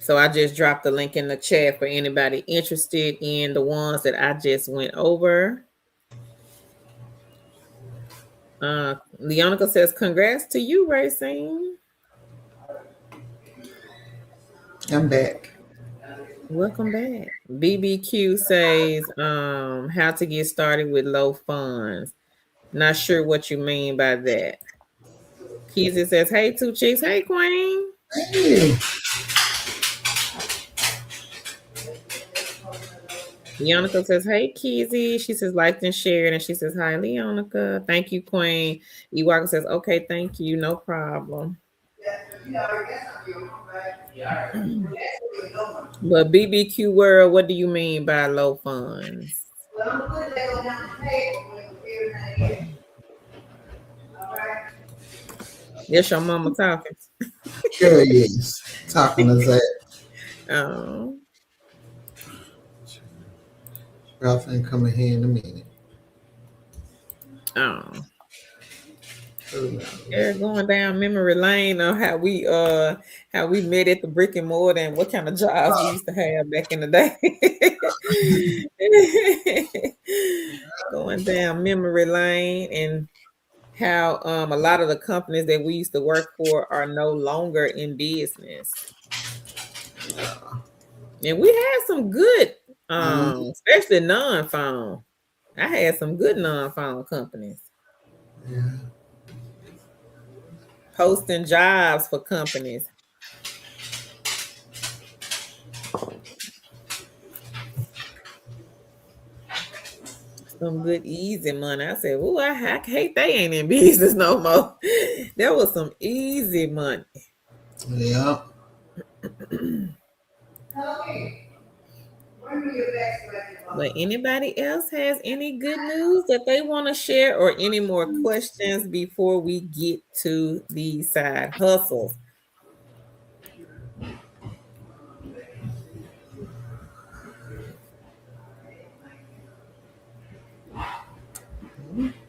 S1: So I just dropped the link in the chat for anybody interested in the ones that I just went over. Leonica says, congrats to you, Racing.
S2: I'm back.
S1: Welcome back. BBQ says, how to get started with low funds. Not sure what you mean by that. Kizzy says, hey, two chicks. Hey, Queen.
S2: Hey,
S1: Leonica says, hey, Kizzy. She says, liked and shared. And she says, hi, Leonica. Thank you, Queen. Ewaka says, okay, thank you. No problem. But BBQ World, what do you mean by low funds? Yes, your mama talking.
S2: sure is. Talking to Zach.
S1: Oh,
S2: Ralph ain't coming here in a minute.
S1: oh.
S2: Who
S1: Yeah,
S2: knows?
S1: going down memory lane on how we met at the brick and mortar and what kind of jobs we used to have back in the day. Going down memory lane and how a lot of the companies that we used to work for are no longer in business. And we had some good especially non-phone. I had some good non-phone companies
S2: Yeah.
S1: posting jobs for companies. Some good easy money. I said, "Ooh, I hate they ain't in business no more." There was some easy money.
S2: Yeah.
S1: But anybody else has any good news that they want to share or any more questions before we get to the side hustles?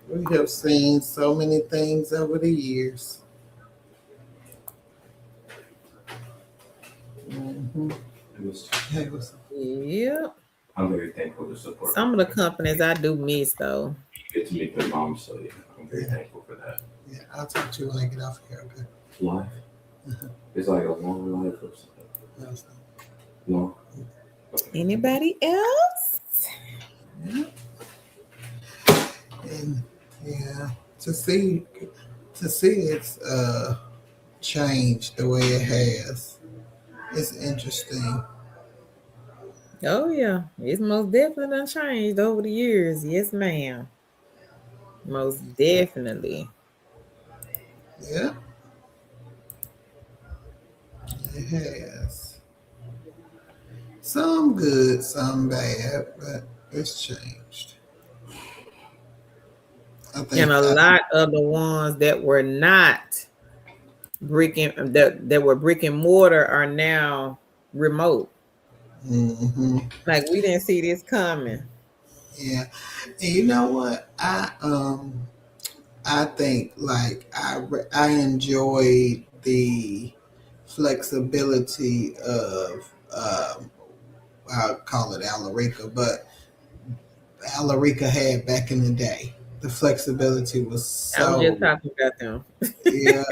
S2: We have seen so many things over the years. Mm-hmm. Hey, what's up?
S1: Yeah.
S3: I'm very thankful to support
S1: Some of the companies I do miss though.
S3: get to meet their mom, so yeah, I'm very thankful for that.
S2: Yeah, I'll talk to you when I get off here, okay?
S3: Life is like a long life or something.
S2: No, it's not.
S3: No. Okay.
S1: Anybody else?
S2: Yeah. And yeah, to see it's changed the way it has. It's interesting.
S1: Oh yeah, it's most definitely done changed over the years. Yes, ma'am. Most definitely.
S2: Yeah, it has. Some good, some bad, but it's changed. I
S1: And
S2: think
S1: a lot of the ones that were not that were brick and mortar are now remote.
S2: hmm
S1: Like we didn't see this coming.
S2: yeah. And you know what? I think like I enjoyed the flexibility of I'll call it Alarica, but Alarica had back in the day. The flexibility was
S1: I was just
S2: so
S1: talking about them.
S2: yeah,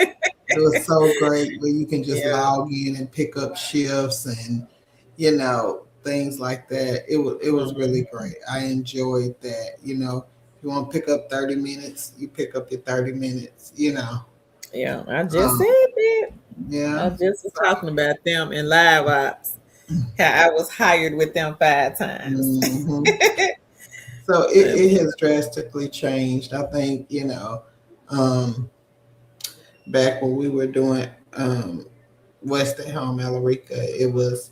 S2: it was so great where you can just
S1: Yeah.
S2: log in and pick up shifts and you know things like that. It was really great. I enjoyed that. If you want to pick up 30 minutes, you pick up your 30 minutes.
S1: Yeah, I just said
S2: Um,
S1: that. I
S2: yeah.
S1: just was
S2: So,
S1: talking about them in live ops. How I was hired with them 5 times.
S2: mhm. So it has drastically changed. I think, um, back when we were doing West at Home Alarica, it was,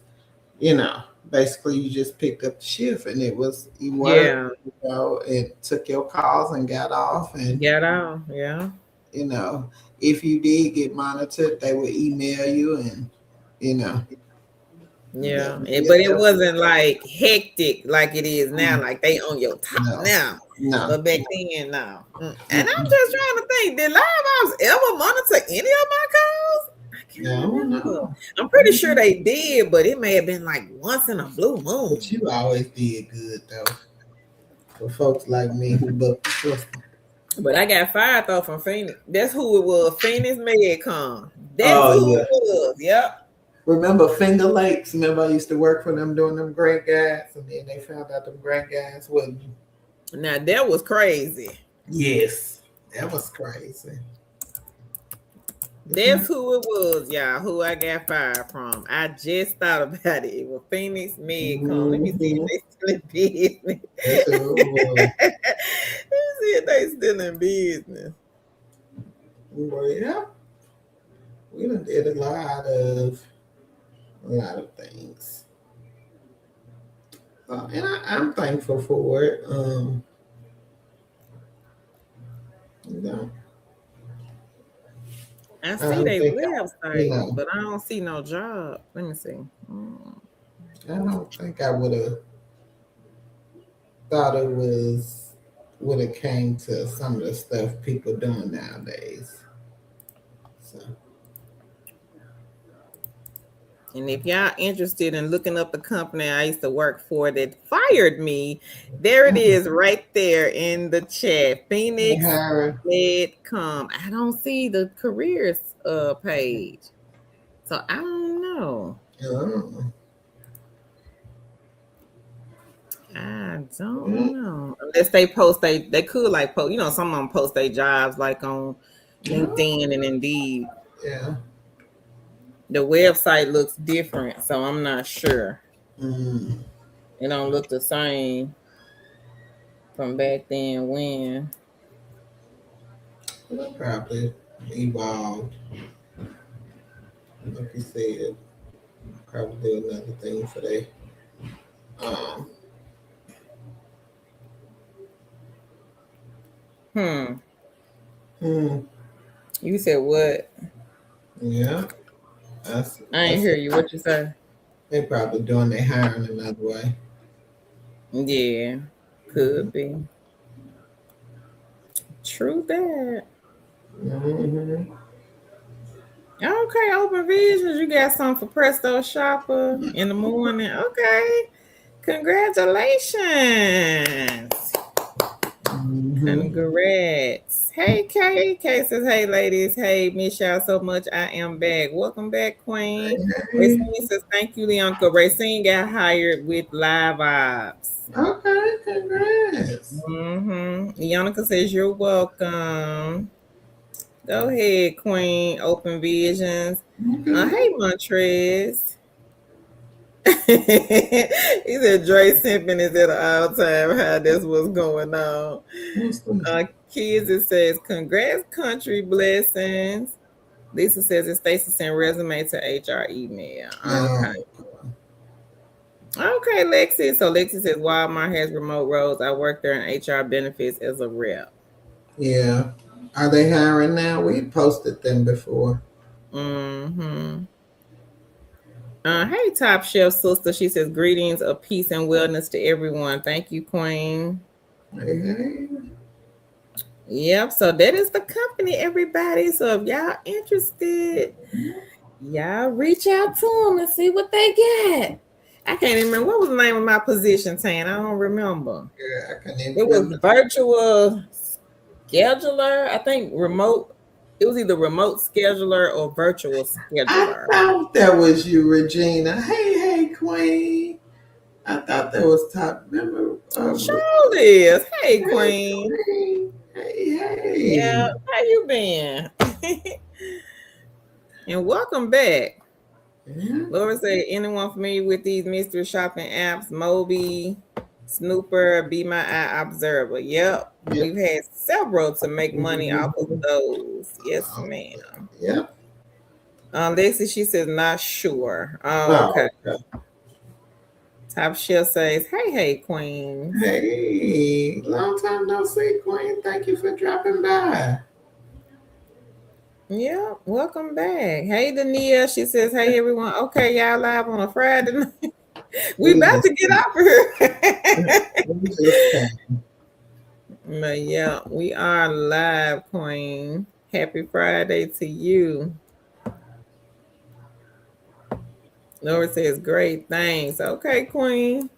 S2: basically you just picked up the shift and it was you worked,
S1: Yeah,
S2: and took your calls and got off. And,
S1: got out. Yeah,
S2: you know, if you did get monitored, they would email you and, you know,
S1: yeah.
S2: yeah,
S1: But it wasn't like hectic like it is now. Like they on your top
S2: no,
S1: now.
S2: no.
S1: But back then, no. And I'm
S2: Mm-mm.
S1: just trying to think, did live ops ever monitor any of my calls? I can't
S2: No,
S1: remember.
S2: no.
S1: I'm pretty sure they did, but it may have been like once in a blue
S2: But
S1: moon.
S2: you always did good though. For folks like me who booked the system.
S1: But I got fired though from Phoenix. That's who it was. Phoenix Medcom. That's
S2: Oh
S1: who
S2: yeah.
S1: it was. Yep.
S2: Remember Finger Lakes? Remember I used to work for them doing them grant guys, and then they found out them grant guys wasn't.
S1: Now that was crazy.
S2: Yes, that was crazy.
S1: That's who it was, y'all. Who I got fired from. I just thought about it. It was Phoenix Medcom. Let me see if
S2: Mm-hmm.
S1: they still in business.
S2: That's who it was.
S1: Let me see if they still in business.
S2: Well, yeah, we done did a lot of things, and I'm thankful for it. You know,
S1: I
S2: I
S1: see
S2: don't
S1: they
S2: think you
S1: website,
S2: know,
S1: but I don't see no job. Let me see.
S2: I don't think I would have thought it would have came to some of the stuff people doing nowadays. So
S1: And if y'all interested in looking up the company I used to work for that fired me, there it is right there in the chat.
S2: they
S1: Phoenix
S2: hiring.
S1: Medcom. I don't see the careers page. So I don't know.
S2: Oh,
S1: I don't
S2: yeah,
S1: know. Unless they post they could like post, some of them post their jobs like on LinkedIn and Indeed.
S2: yeah.
S1: The website looks different, so I'm not sure.
S2: Mm.
S1: It don't look the same from back then when.
S2: Well, probably evolved, like you said. Probably do another thing for they. Um,
S1: Hmm.
S2: hmm,
S1: You said what?
S2: yeah, that's
S1: I ain't
S2: that's
S1: hear you. What you say?
S2: they probably doing their hiring another way.
S1: Yeah, could be. True that.
S2: Mm-hmm.
S1: Okay, Open Visions. You got something for Presto Shopper in the morning. Okay. Congratulations.
S2: Mm-hmm.
S1: Congrats. Hey, Kay. Kay says, hey, ladies. Hey, miss y'all so much. I am back. Welcome back, Queen.
S2: Hey,
S1: Racine says, thank you, Leonka. Racine got hired with Live Ops.
S2: okay, congrats.
S1: Leonica says, you're welcome. Go ahead, Queen. Open Visions.
S2: Okay.
S1: Hey, Montrez. He said Dre Simpson is at an all-time high. That's what's going on.
S2: What's the
S1: Kids, it says, congrats, country blessings. Lisa says it Stacy sent resume to HR email. Okay.
S2: no?
S1: Okay, Lexi. So Lexi says Walmart has remote roles. I work there in HR benefits as a rep.
S2: Yeah. Are they hiring now? We posted them before.
S1: Mm-hmm. Hey, Top Chef sister. She says greetings of peace and wellness to everyone. Thank you, Queen.
S2: Hey, hey.
S1: Yep. So that is the company, everybody. So if y'all interested, y'all reach out to them and see what they get. I can't even remember what was the name of my position, Tan. I don't remember.
S2: Yeah, I can even
S1: It was
S2: remember.
S1: virtual scheduler. I think remote. It was either remote scheduler or virtual
S2: I
S1: scheduler.
S2: thought that was you, Regina. Hey, hey, Queen. I thought that was top member.
S1: Sure is. Hey,
S2: Hey,
S1: Queen.
S2: Queen. Hey,
S1: Yeah,
S2: hey.
S1: how you been? And welcome back.
S2: Yeah,
S1: Laura said, anyone familiar with these mystery shopping apps? Moby, Snooper, Be My Eye Observer. Yep.
S2: yeah.
S1: We've had several to make money off of
S2: Mhm.
S1: those. Yes,
S2: Oh,
S1: ma'am.
S2: yeah.
S1: Lexi, she says, not sure. Oh, okay.
S2: Oh, okay.
S1: Top Chef says, hey, queens.
S2: Hey, long time no see, Queen. Thank you for dropping by.
S1: Yeah, welcome back. Hey, Dania. She says, hey, everyone. Okay, y'all live on a Friday night. We
S2: We
S1: about
S2: just,
S1: to get off here.
S2: we just came.
S1: But yeah, we are live, Queen. Happy Friday to you. Laura says, great, thanks. Okay, Queen.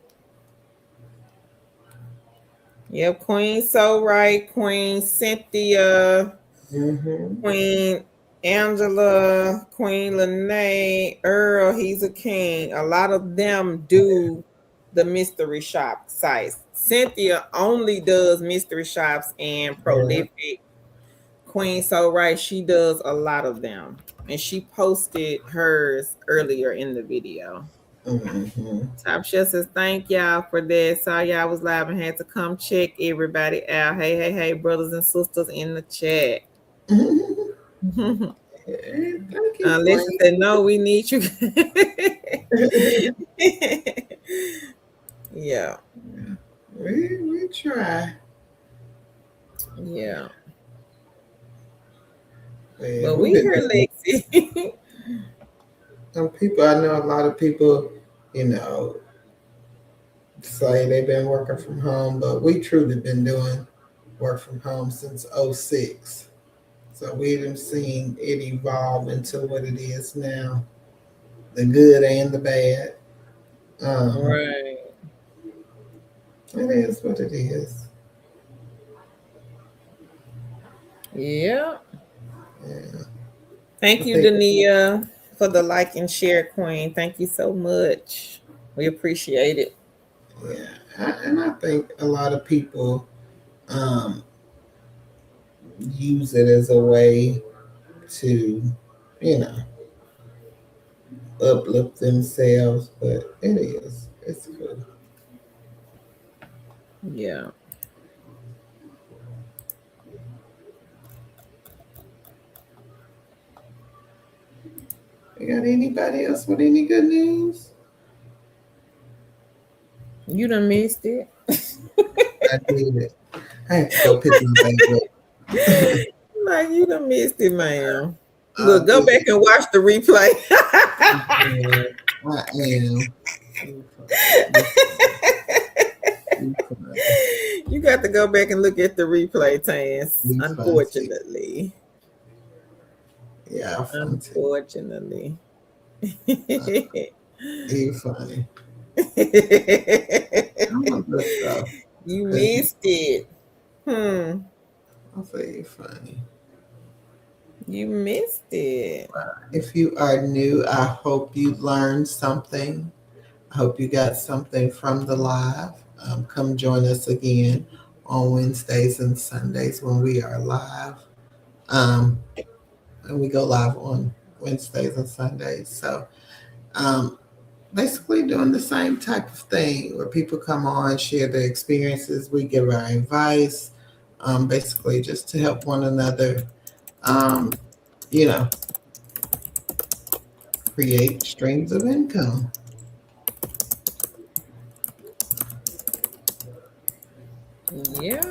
S1: Yep, Queen So Right, Queen Cynthia,
S2: Mm-hmm.
S1: Queen Angela, Queen Lene, Earl, he's a king. A lot of them do the mystery shop sites. Cynthia only does mystery shops and
S2: Yeah.
S1: prolific. Queen So Right, she does a lot of them. And she posted hers earlier in the video.
S2: Mm-hmm.
S1: Top Chef says, thank y'all for that. Saw y'all was live and had to come check everybody out. Hey, brothers and sisters in the chat.
S2: Hey, thank you,
S1: Lisa
S2: Queen.
S1: said, no, we need you. Yeah,
S2: we try.
S1: yeah.
S2: Yeah,
S1: But
S2: we've
S1: we
S2: been
S1: hear
S2: doing
S1: Lexi.
S2: some people. I know a lot of people, you know, say they've been working from home, but we truly been doing work from home since '06. So we have seen it evolve into what it is now, the good and the bad. Um,
S1: Right.
S2: it is what it is.
S1: Yeah.
S2: Yeah. I
S1: Thank you,
S2: think,
S1: Dania, for the like and share, Queen. Thank you so much. We appreciate it.
S2: yeah, and I think a lot of people um, use it as a way to, you know, uplift themselves. But it is, it's cool.
S1: Yeah.
S2: You got anybody else with any good news?
S1: You done missed it.
S2: I did it. I had to go pick my baby up.
S1: Like you done missed it, man.
S2: I
S1: Look, go
S2: did.
S1: back and watch the replay.
S2: Yeah, I am. You funny. You funny.
S1: You got to go back and look at the replay, Tans.
S2: You funny.
S1: Unfortunately.
S2: Yeah, funny.
S1: Unfortunately.
S2: Uh, you funny. I'm gonna look though.
S1: You missed it.
S2: I'll say you funny.
S1: You missed it.
S2: If you are new, I hope you learned something. I hope you got something from the live. Come join us again on Wednesdays and Sundays when we are live. Um, and we go live on Wednesdays and Sundays. So um, basically doing the same type of thing where people come on, share their experiences, we give our advice, basically just to help one another, um, you know, create streams of income.
S1: Yeah.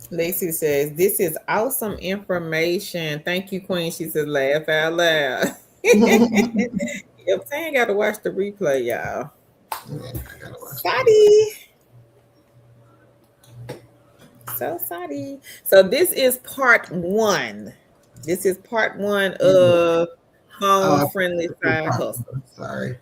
S1: Lacey says, this is awesome information. Thank you, Queen. She says, laugh out loud. Yep, Tan got to watch the replay, y'all.
S2: Yeah, I gotta watch the replay.
S1: Sorry. So sorry. So this is part one. This is part one of
S2: Oh,
S1: home
S2: I
S1: friendly
S2: forgot to do
S1: side
S2: part
S1: hustle.
S2: one. Sorry.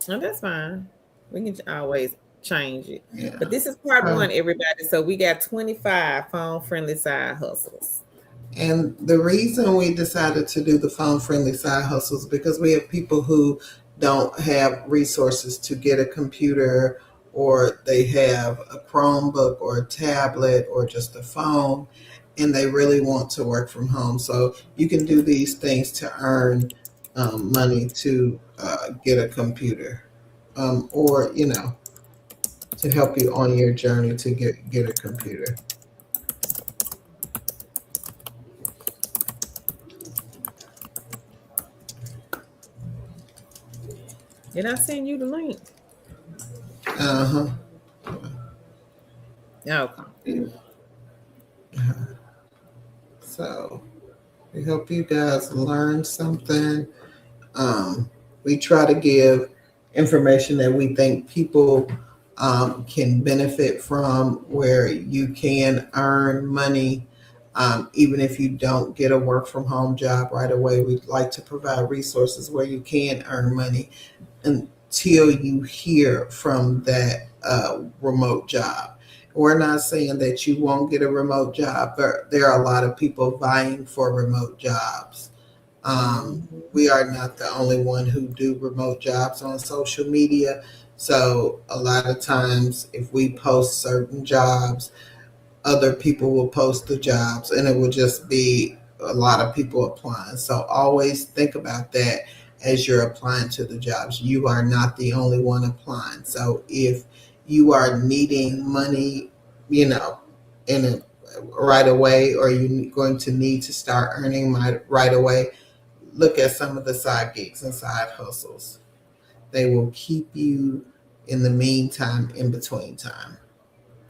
S1: Oh, that's fine. We can always change it. But
S2: Yeah.
S1: this is part
S2: So,
S1: one, everybody. So we got 25 phone friendly side hustles.
S2: and the reason we decided to do the phone friendly side hustles because we have people who don't have resources to get a computer, or they have a Chromebook or a tablet or just a phone, and they really want to work from home. So you can do these things to earn money to get a computer, or to help you on your journey to get a computer.
S1: Did I send you the link?
S2: Uh-huh.
S1: Okay.
S2: So we hope you guys learned something. Um, we try to give information that we think people can benefit from, where you can earn money. Even if you don't get a work from home job right away, we'd like to provide resources where you can earn money until you hear from that remote job. We're not saying that you won't get a remote job, but there are a lot of people vying for remote jobs.
S1: Mhm.
S2: We are not the only one who do remote jobs on social media. So a lot of times, if we post certain jobs, other people will post the jobs, and it will just be a lot of people applying. So always think about that as you're applying to the jobs. You are not the only one applying. So if you are needing money, you know, in a right away, or you're going to need to start earning right away, look at some of the side gigs and side hustles. They will keep you in the meantime, in between time.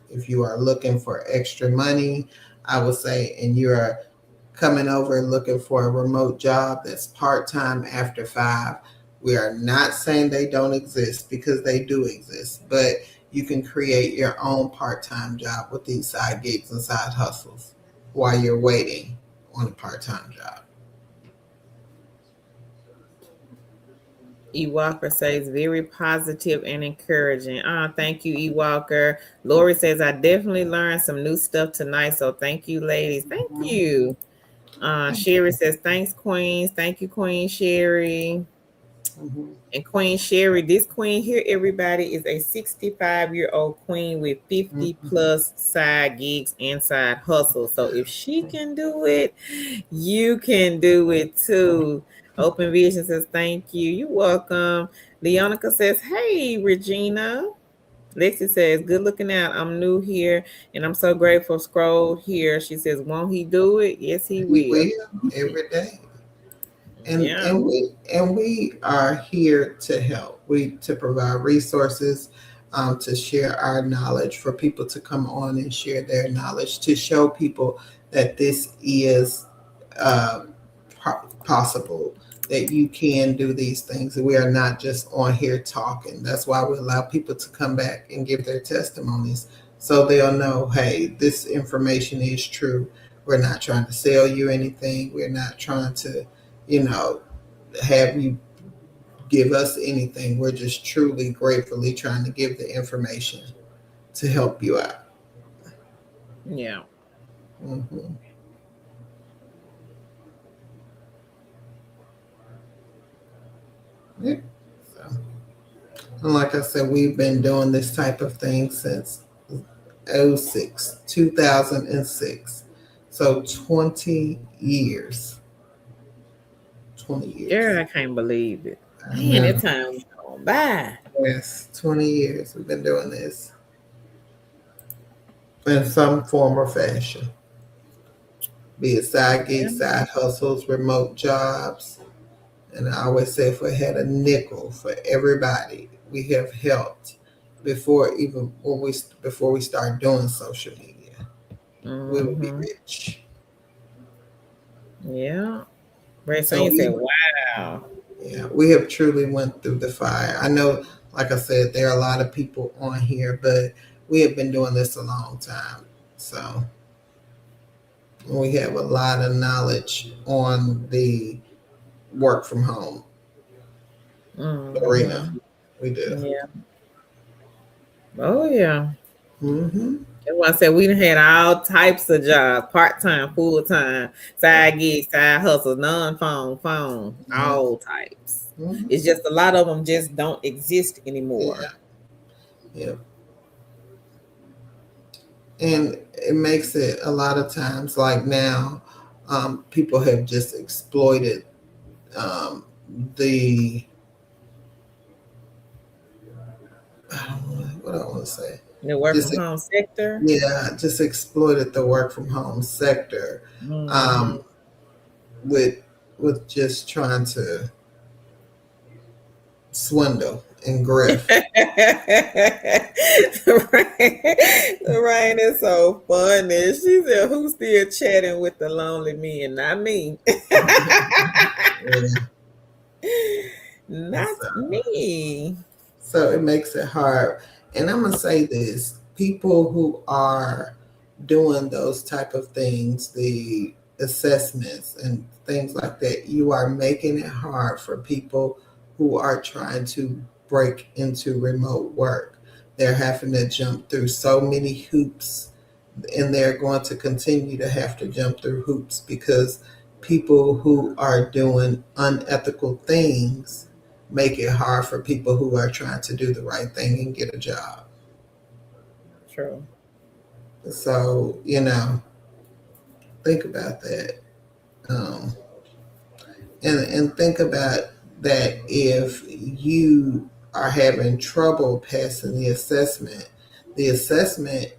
S2: If you are looking for extra money, I would say, and you're coming over looking for a remote job that's part time after 5, we are not saying they don't exist, because they do exist, but you can create your own part time job with these side gigs and side hustles while you're waiting on a part time job.
S1: E. Walker says very positive and encouraging. Thank you, E. Walker. Lori says I definitely learned some new stuff tonight. So thank you, ladies. Thank you. Sherry says thanks, Queens. Thank you, Queen Sherry.
S2: Mm-hmm.
S1: And Queen Sherry, this queen here, everybody, is a 65-year-old queen with 50
S2: Mm-hmm.
S1: plus side gigs and side hustles. So if she can do it, you can do it too. Open Vision says, thank you. You're welcome. Leonica says, hey, Regina. Lexi says, good looking out. I'm new here and I'm so grateful. Scroll here. She says, won't he do it? Yes, he
S2: You
S1: will.
S2: will every day. and
S1: Yeah.
S2: and we are here to help. We to provide resources, to share our knowledge, for people to come on and share their knowledge, to show people that this is uh, possible, that you can do these things. We are not just on here talking. That's why we allow people to come back and give their testimonies, so they'll know, hey, this information is true. We're not trying to sell you anything. We're not trying to, you know, have you give us anything. We're just truly, gratefully trying to give the information to help you out.
S1: Yeah.
S2: Hmm. Yeah. So, and like I said, we've been doing this type of thing since '06, 2006. So 20 years. 20
S1: Girl,
S2: years.
S1: I can't believe it.
S2: I
S1: Man,
S2: know.
S1: that time gone by.
S2: Yes, 20 years we've been doing this in some form or fashion. Be it side
S1: Yeah.
S2: gigs, side hustles, remote jobs. And I always say, if we had a nickel for everybody we have helped before we start doing social media, we would be
S1: Mm-hmm.
S2: rich.
S1: Yeah. Ray
S2: So
S1: Saint said, wow.
S2: we have truly went through the fire. I know, like I said, there are a lot of people on here, but we have been doing this a long time. So we have a lot of knowledge on the work from home arena.
S1: Mm-hmm.
S2: We do.
S1: Yeah. Oh yeah.
S2: Mm-hmm.
S1: That's why I said we done had all types of jobs, part time, full time, side gigs, side hustles, non phone, phone,
S2: Yeah.
S1: all types.
S2: Mm-hmm.
S1: It's just a lot of them just don't exist anymore.
S2: Yeah. Yeah. And it makes it a lot of times like now, people have just exploited um, the I don't know what I want to say.
S1: The work
S2: Just
S1: from home sector.
S2: yeah, just exploited the work from home sector
S1: Hmm.
S2: um, with just trying to swindle and grift.
S1: Lorraine is so funny. She said, "Who's still chatting with the lonely men? Not me.
S2: Yeah.
S1: Not me."
S2: So it makes it hard. And I'm gonna say this: people who are doing those type of things, the assessments and things like that, you are making it hard for people who are trying to break into remote work. They're having to jump through so many hoops, and they're going to continue to have to jump through hoops because people who are doing unethical things make it hard for people who are trying to do the right thing and get a job.
S1: True.
S2: So, think about that. Um, and think about that if you are having trouble passing the assessment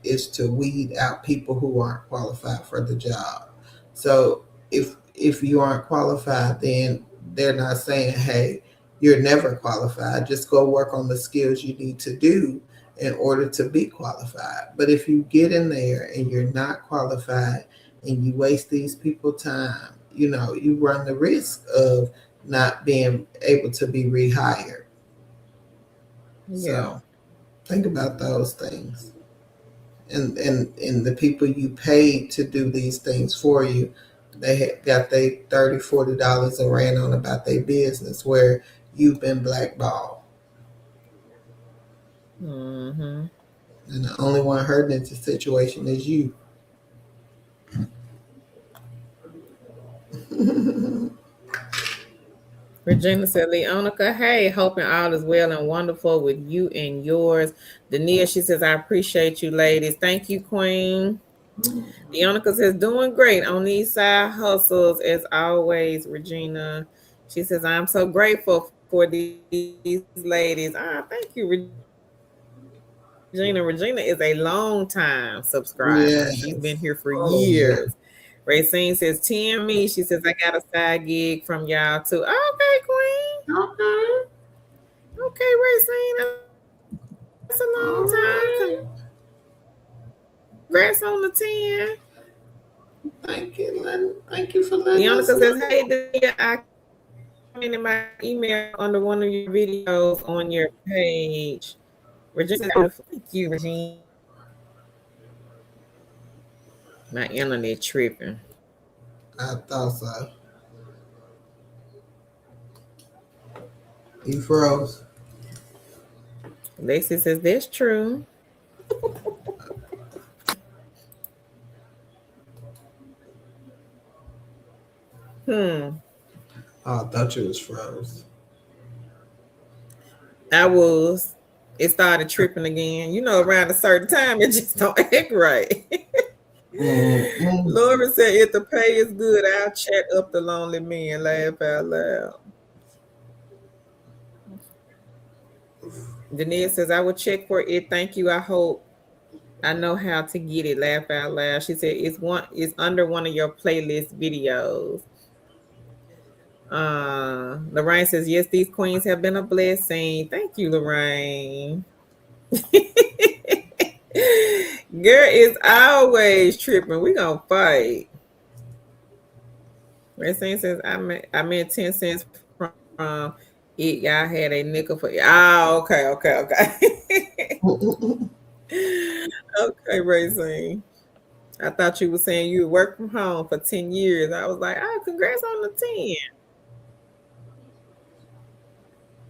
S2: is to weed out people who aren't qualified for the job. So if you aren't qualified, then they're not saying, hey, you're never qualified, just go work on the skills you need to do in order to be qualified. But if you get in there and you're not qualified and you waste these people time, you run the risk of not being able to be rehired.
S1: Yeah.
S2: So think about those things. And the people you paid to do these things for you, they got they $30-$40 and ran on about their business where you've been blackballed.
S1: Hmm.
S2: And the only one hurting in the situation is you.
S1: Regina said, Leonica, hey, hoping all is well and wonderful with you and yours. Dania, she says, I appreciate you, ladies. Thank you, Queen. Leonica says, doing great on these side hustles as always, Regina. She says, I'm so grateful for these ladies. Thank you, Regina. Regina is a long time subscriber. She's been here for years.
S2: Yes.
S1: Racine
S2: Oh
S1: says,
S2: yeah.
S1: 10 me. She says, I got a side gig from y'all too. Okay, Queen.
S2: Okay.
S1: Okay, Racine. That's a long time.
S2: All right.
S1: Congrats on the 10.
S2: Thank you. Thank you for letting
S1: Leonica
S2: us
S1: says,
S2: know.
S1: hey, Dania, I commented my email under one of your videos on your page. Regina says, beautiful. Thank you, Regina. My internet tripping.
S2: I thought so. You froze.
S1: Lexi says, that's true. Hmm.
S2: Oh, I thought you was froze.
S1: I was. It started tripping again. You know, around a certain time, it just don't act right.
S2: Mm-mm.
S1: Laura said, if the pay is good, I'll chat up the lonely men. Laugh out loud. Denise says, I will check for it. Thank you. I hope I know how to get it. Laugh out loud. She said, it's under one of your playlist videos. Lorraine says, yes, these queens have been a blessing. Thank you, Lorraine. Girl is always tripping. We gonna fight. Racine says I meant 10 cents from it. Y'all had a nickel for it. Ah, okay. Okay, Racine. I thought you were saying you worked from home for 10 years. I was like, oh, congrats on the 10.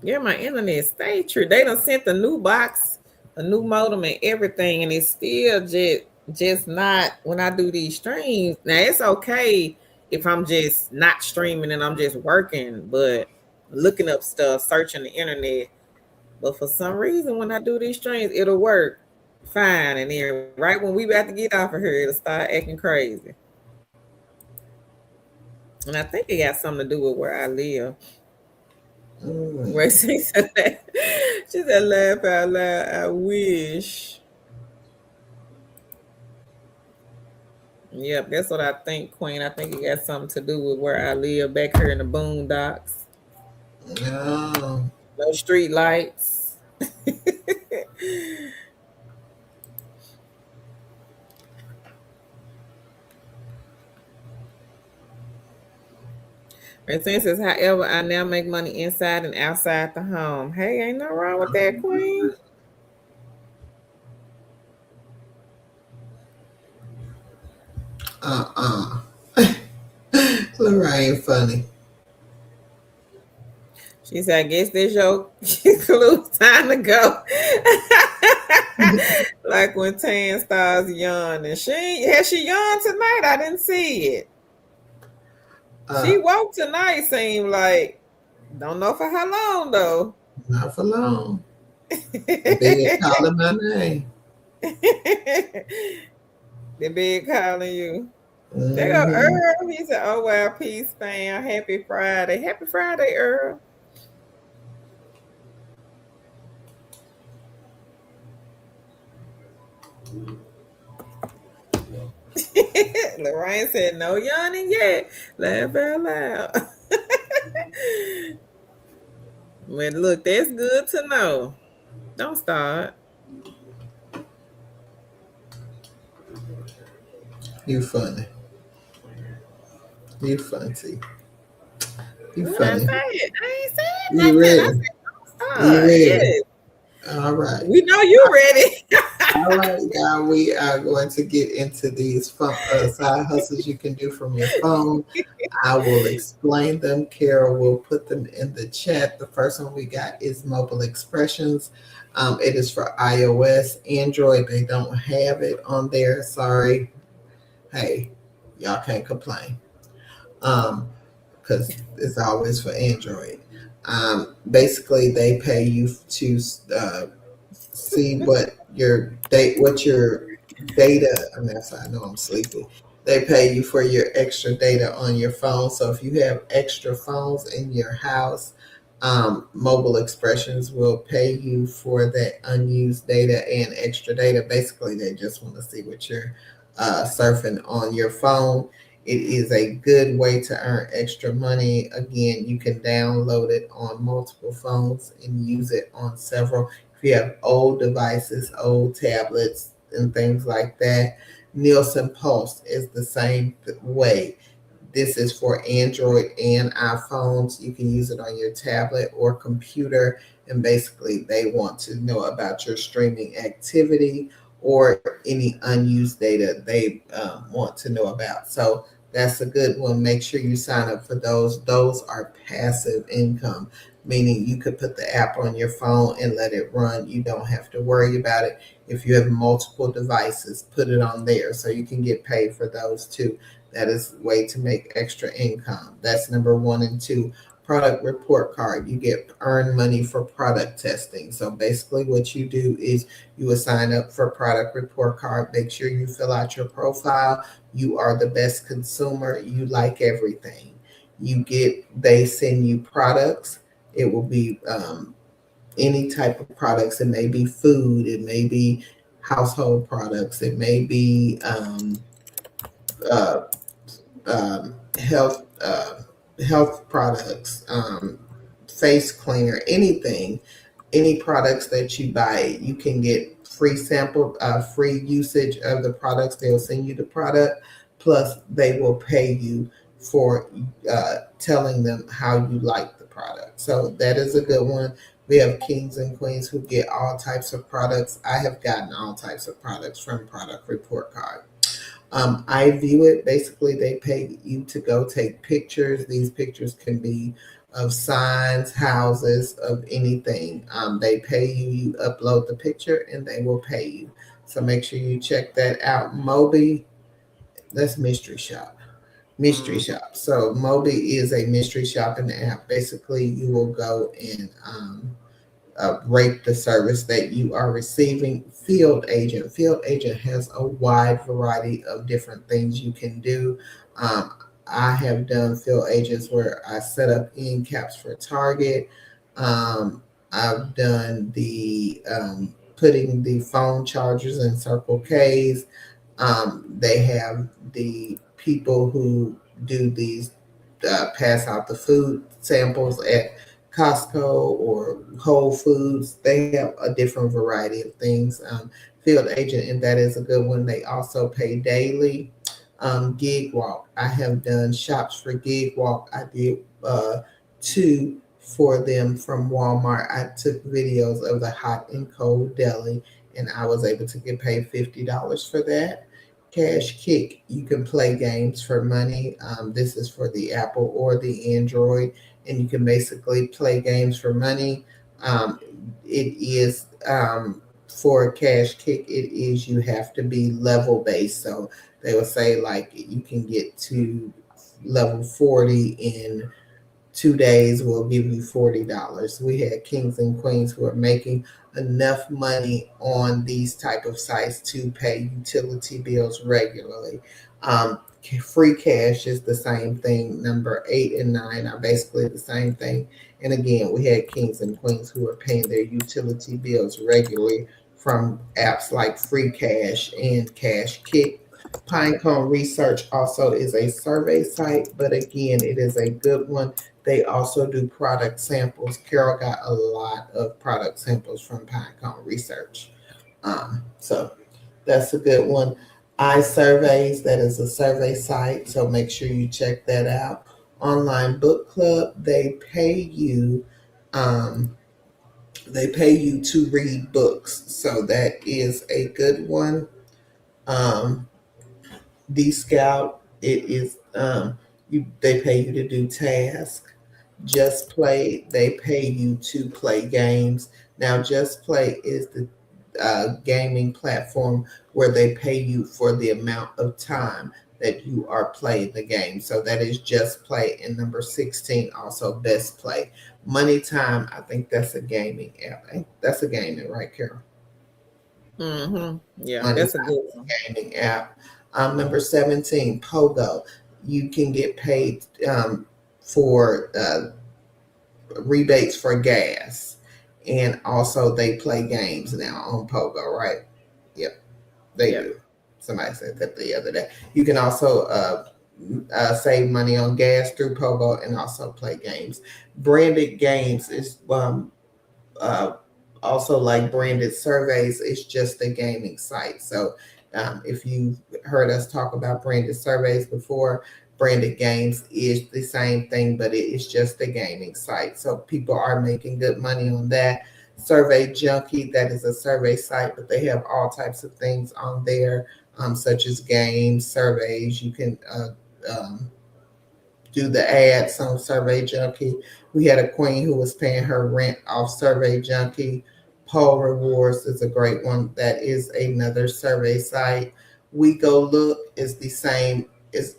S1: Yeah, my internet stay true. They done sent the new box a new modem and everything, and it's still just not when I do these streams. Now it's okay if I'm just not streaming and I'm just working, but looking up stuff, searching the internet. But for some reason, when I do these streams, it'll work fine, and then right when we about to get off of here, it'll start acting crazy. And I think it got something to do with where I live.
S2: Mm.
S1: Where she said that, she said, "Laugh out loud." I wish. Yep, that's what I think, Queen. I think it got something to do with where I live back here in the boondocks.
S2: Oh,
S1: No street lights. And since it's however, I now make money inside and outside the home. Hey, ain't no wrong with that, Queen.
S2: uh-uh. Lorraine funny.
S1: She said, I guess this your clue time to go. Like when Tan starts yawning. Has she yawned tonight? I didn't see it. She
S2: Uh,
S1: woke tonight, seemed like. Don't know for how long though.
S2: not for long. The bed calling my name.
S1: The big calling you. There go
S2: Mm-hmm.
S1: Earl. He said, "Oh wow, peace, fam. Happy Friday. Happy Friday, Earl." Lorraine said, "No yawning yet. Laugh out loud." But look, that's good to know. Don't start.
S2: You funny. You funny. You
S1: What I
S2: funny.
S1: say? I ain't saying
S2: You
S1: nothing. I
S2: ready?
S1: said, don't
S2: You
S1: start.
S2: ready?
S1: Yes.
S2: All right.
S1: We know you ready.
S2: All right, y'all. We are going to get into these side hustles you can do from your phone. I will explain them. Carol will put them in the chat. The first one we got is mobile expressions. It is for iOS, Android. They don't have it on there. Sorry. Hey, y'all can't complain. Because it's always for Android. Basically, they pay you to see what your data. I mean, I know I'm sleepy. They pay you for your extra data on your phone. So if you have extra phones in your house, Mobile Expressions will pay you for that unused data and extra data. Basically, they just want to see what you're surfing on your phone. It is a good way to earn extra money. Again, you can download it on multiple phones and use it on several. If you have old devices, old tablets, and things like that, Nielsen Pulse is the same way. This is for Android and iPhones. You can use it on your tablet or computer. And basically, they want to know about your streaming activity or any unused data they want to know about. So that's a good one. Make sure you sign up for those. Those are passive income, meaning you could put the app on your phone and let it run. You don't have to worry about it. If you have multiple devices, put it on there so you can get paid for those too. That is a way to make extra income. That's number one. And two, product report card. You get earned money for product testing. So basically what you do is you will sign up for product report card. Make sure you fill out your profile. You are the best consumer. You like everything. They send you products. It will be any type of products. It may be food. It may be household products. It may be uh, health products, face cleaner, anything, any products that you buy, you can get free usage of the products. They'll send you the product, plus they will pay you for telling them how you like the product. So that is a good one. We have kings and queens who get all types of products. I have gotten all types of products from Product Report Card. I view it basically, they pay you to go take pictures. These pictures can be of signs, houses, of anything. They pay you, you upload the picture, and they will pay you. So make sure you check that out. Moby, that's mystery shop. Mystery
S1: Mm-hmm.
S2: shop. So Moby is a mystery shopping app. Basically, you will go and rate the service that you are receiving. Field agent. Field agent has a wide variety of different things you can do. Um, I have done field agents where I set up end caps for Target. I've done the putting the phone chargers in Circle K's. They have the people who do these pass out the food samples at Costco or Whole Foods. They have a different variety of things. Field agent, and that is a good one. They also pay daily. Gig Walk. I have done shops for Gig Walk. I did two for them from Walmart. I took videos of the hot and cold deli, and I was able to get paid $50 for that. Cash Kick, you can play games for money. This is for the Apple or the Android, and you can basically play games for money. Um, it is for Cash Kick, it is you have to be level based. So they will say like you can get to level 40 in 2 days, we'll give you $40. We had kings and queens who are making enough money on these type of sites to pay utility bills regularly. Free cash is the same thing. Number 8 and 9 are basically the same thing. And again, we had kings and queens who are paying their utility bills regularly from apps like Free Cash and Cash Kick. Pinecone Research also is a survey site, but again, it is a good one. They also do product samples. Carol got a lot of product samples from Pinecone Research. So that's a good one. iSurveys, that is a survey site, so make sure you check that out. Online Book Club, um, they pay you to read books, so that is a good one. Um, D Scout, it is they pay you to do tasks. Just Play, they pay you to play games. Now, Just Play is the gaming platform where they pay you for the amount of time that you are playing the game. So that is Just Play. And number 16, also Best Play. Money Time, I think that's a gaming app. That's a gaming, right, Carol?
S1: Mm-hmm. Yeah,
S2: Money
S1: that's a
S2: Time
S1: good
S2: is
S1: one.
S2: a gaming app. Number 17, Pogo. You can get paid for rebates for gas. And also they play games now on Pogo, right? Yep, they
S1: Yep.
S2: do. Somebody said that the other day. You can also save money on gas through Pogo and also play games. Branded Games is uh, also like branded surveys. It's just a gaming site. So if you've heard us talk about branded surveys before, branded games is the same thing, but it is just a gaming site. So people are making good money on that. Survey Junkie, that is a survey site, but they have all types of things on there, such as games, surveys. You can do the ads on Survey Junkie. We had a queen who was paying her rent off Survey Junkie. Poll Rewards is a great one. That is another survey site. We Go Look is the same as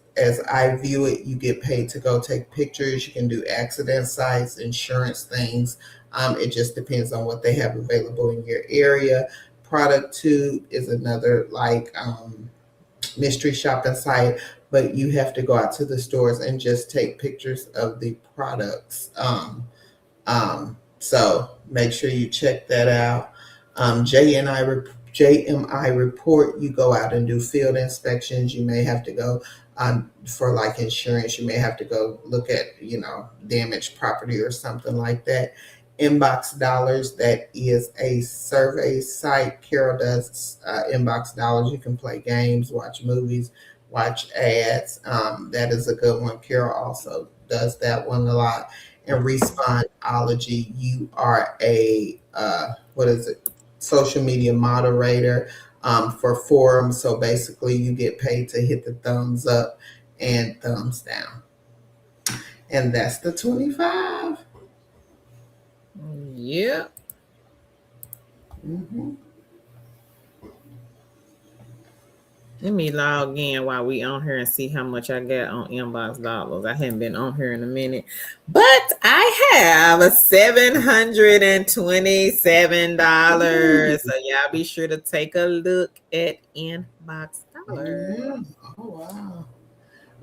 S2: I View It. You get paid to go take pictures. You can do accident sites, insurance things. It just depends on what they have available in your area. Product Tube is another like mystery shopping site, but you have to go out to the stores and just take pictures of the products. So make sure you check that out. JMI report, you go out and do field inspections. You may have to go for like insurance. You may have to go look at, damaged property or something like that. Inbox Dollars, that is a survey site. Carol does Inbox Dollars. You can play games, watch movies, watch ads. That is a good one. Carol also does that one a lot. And Respondology, you are a what is it? Social media moderator for forums. So basically, you get paid to hit the thumbs up and thumbs down. And that's the 25.
S1: Yep.
S2: Mm-hmm.
S1: Let me log in while we on here and see how much I got on inbox dollars. I haven't been on here in a minute, but I have $727. So y'all be sure to take a look at inbox dollars.
S2: Yeah. Oh wow.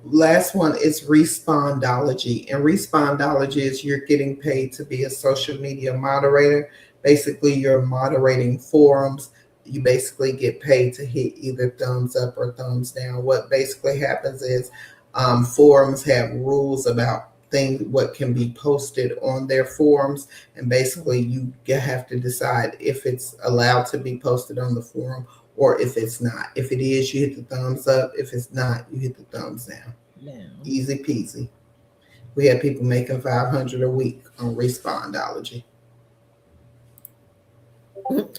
S2: Last one is respondology. And respondology is you're getting paid to be a social media moderator. Basically, you're moderating forums. You basically get paid to hit either thumbs up or thumbs down. What basically happens is forums have rules about things, what can be posted on their forums. And basically, you have to decide if it's allowed to be posted on the forum or if it's not. If it is, you hit the thumbs up. If it's not, you hit the thumbs down.
S1: Down.
S2: Easy peasy. We had people making 500 a week on Respondology.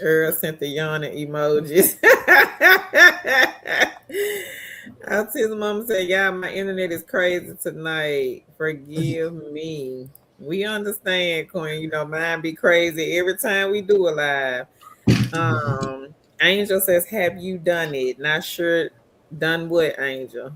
S1: Earl sent the yawning emojis. I'll tell the mama said, "Yeah, my internet is crazy tonight. Forgive me." We understand, Queen. You know, mine be crazy every time we do a live. Angel says, "Have you done it?" Not sure. Done what, Angel?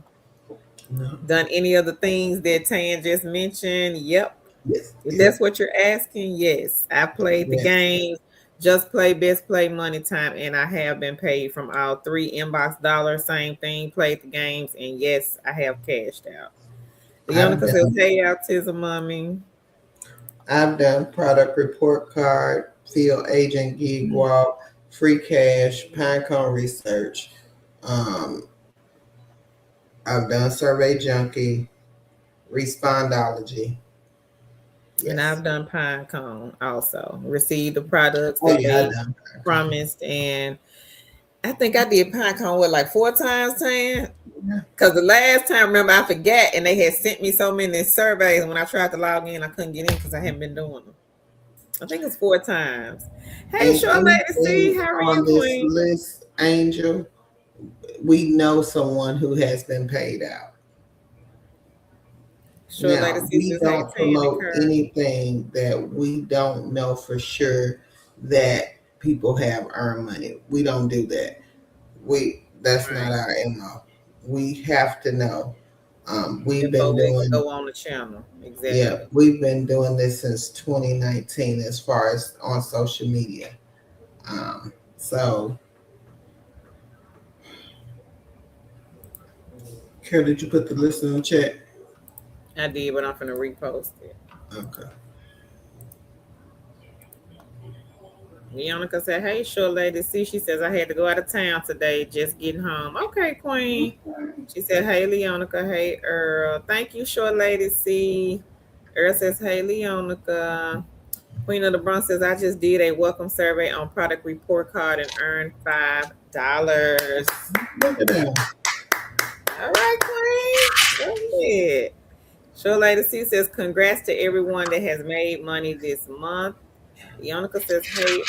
S2: No.
S1: Done any of the things that Tan just mentioned? Yep.
S2: Yes.
S1: If
S2: Yep.
S1: that's what you're asking, yes. I played the
S2: Yes.
S1: games, just play, best play, money time, and I have been paid from all three inbox dollars. Same thing, played the games, and yes, I have cashed out.
S2: I've
S1: Leonica says,
S2: done.
S1: "Hey, autism mommy."
S2: I've done product report card, field agent, gig walk, free cash, Pinecone research. Um, I've done survey junkie, respondology.
S1: And
S2: Yes.
S1: I've done pine cone also. Received the products
S2: Oh
S1: that
S2: yeah,
S1: they
S2: I've done Pinecone.
S1: promised, and I think I did pine cone what like 4 times, Tan.
S2: Yeah.
S1: Because the last time, remember, I forgot, and they had sent me so many surveys. And when I tried to log in, I couldn't get in because I hadn't been doing them. I think it's 4 times. Hey,
S2: Ain't
S1: short lady, see,
S2: anything
S1: how are
S2: on
S1: you,
S2: this
S1: Queen?
S2: list, Angel. We know someone who has been paid out.
S1: Short lady,
S2: Now,
S1: see
S2: we
S1: says, "Hey,
S2: don't
S1: Tan and
S2: promote
S1: Kurt."
S2: anything that we don't know for sure that people have earned money. We don't do that. That's not
S1: Right.
S2: our MO. We have to know. We've been
S1: Before we
S2: doing,
S1: go on the channel,
S2: yeah,
S1: exactly.
S2: we've been doing this since 2019 as far as on social media. So, Kara, did you put the list in the chat?
S1: I did, but I'm finna repost it.
S2: Okay.
S1: Leonica said, "Hey, short lady, see, she says I had to go out of town today, just getting home." Okay, Queen. She said, "Hey, Leonica. Hey, Earl. Thank you, short lady. See." Earl says, "Hey, Leonica." Queen of the Bronx says, "I just did a welcome survey on product report card and earned $5."
S2: Look at that.
S1: All right, Queen. Go ahead. Show Lady C says, "Congrats to everyone that has made money this month." Yonica says, "Hey,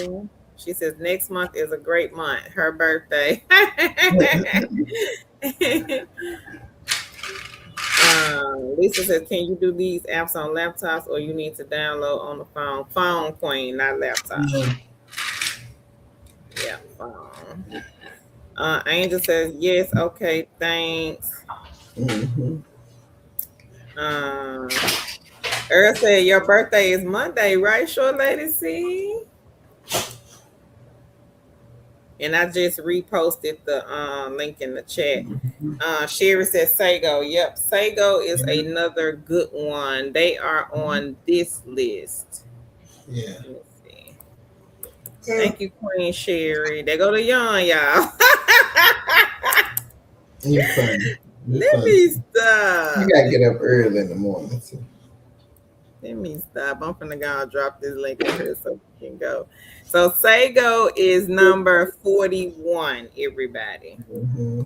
S1: Earl." She says, "Next month is a great month. Her birthday." Lisa says, "Can you do these apps on laptops or you need to download on the phone?" Phone, Queen, not laptop.
S2: Mm,
S1: Yeah, phone. Angel says, "Yes, okay, thanks."
S2: mhm.
S1: Uh, Earl said, "Your birthday is Monday, right, short lady? See?" And I just reposted the link in the chat. Sherry says Sago. Yep, Sago is another good one. They are on this list.
S2: Yeah.
S1: Let me see.
S2: Yeah.
S1: Thank you, Queen Sherry. They go to Yon, y'all.
S2: You funny. You
S1: Let
S2: funny.
S1: me
S2: You
S1: stop.
S2: gotta get up early in the morning. Too.
S1: Let me stop. I'm finna go and drop this link in here so we can go. So Sago is number 41, everybody.
S2: Mm-hmm.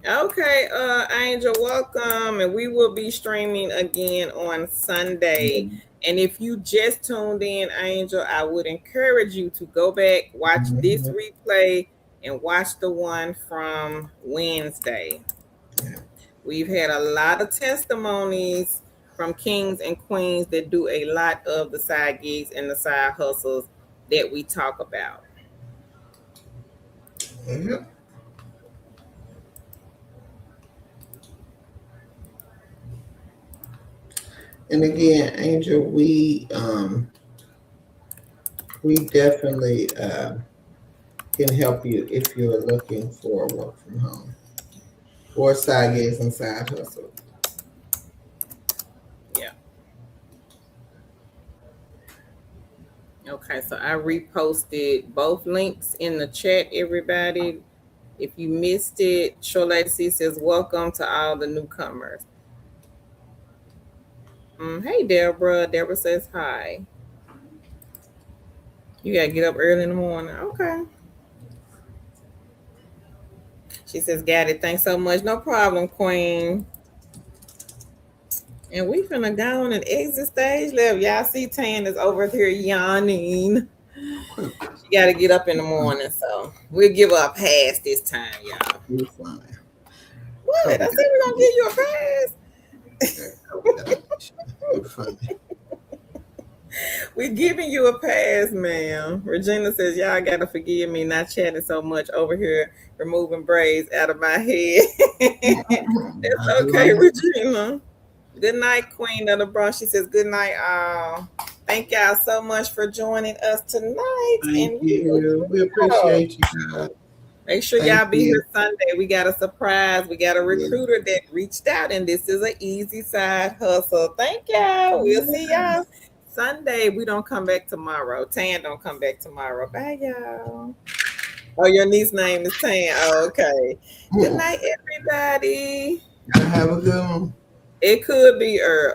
S1: Okay, Angel, welcome. And we will be streaming again on Sunday. And if you just tuned in, Angel, I would encourage you to go back, watch this
S2: Mm-hmm.
S1: replay, and watch the one from Wednesday.
S2: Yeah.
S1: We've had a lot of testimonies from kings and queens that do a lot of the side gigs and the side hustles that we talk about.
S2: Yep. And again, Angel, we definitely can help you if you're looking for work from home or side gigs and side hustle.
S1: Yeah. Okay, so I reposted both links in the chat, everybody. If you missed it, Shore Lady C says, welcome to all the newcomers. Hey, Deborah. Deborah says hi. You got to get up early in the morning. Okay. She says, got it. Thanks so much. No problem, Queen. And we finna go on and exit stage left. Y'all see Tan is over here yawning. She got to get up in the morning, so we'll give her a pass this time, y'all.
S2: You're fine.
S1: What? I said we're going to give you a pass.
S2: You're fine.
S1: We're giving you a pass, ma'am. Regina says, y'all got to forgive me not chatting so much over here, removing braids out of my head. That's okay, Regina. Good night, Queen of the Bronx. She says, good night, all. Thank y'all so much for joining us tonight.
S2: Thank you. We appreciate you guys.
S1: Make sure y'all be here Sunday. We got a surprise. We got a recruiter that reached out, and this is an easy side hustle. Thank y'all. We'll see y'all Sunday. We don't come back tomorrow. Tan don't come back tomorrow. Bye, y'all. Oh, your niece's name is Tan. Oh, okay. Good night, everybody.
S2: Have a good one.
S1: It could be Earl.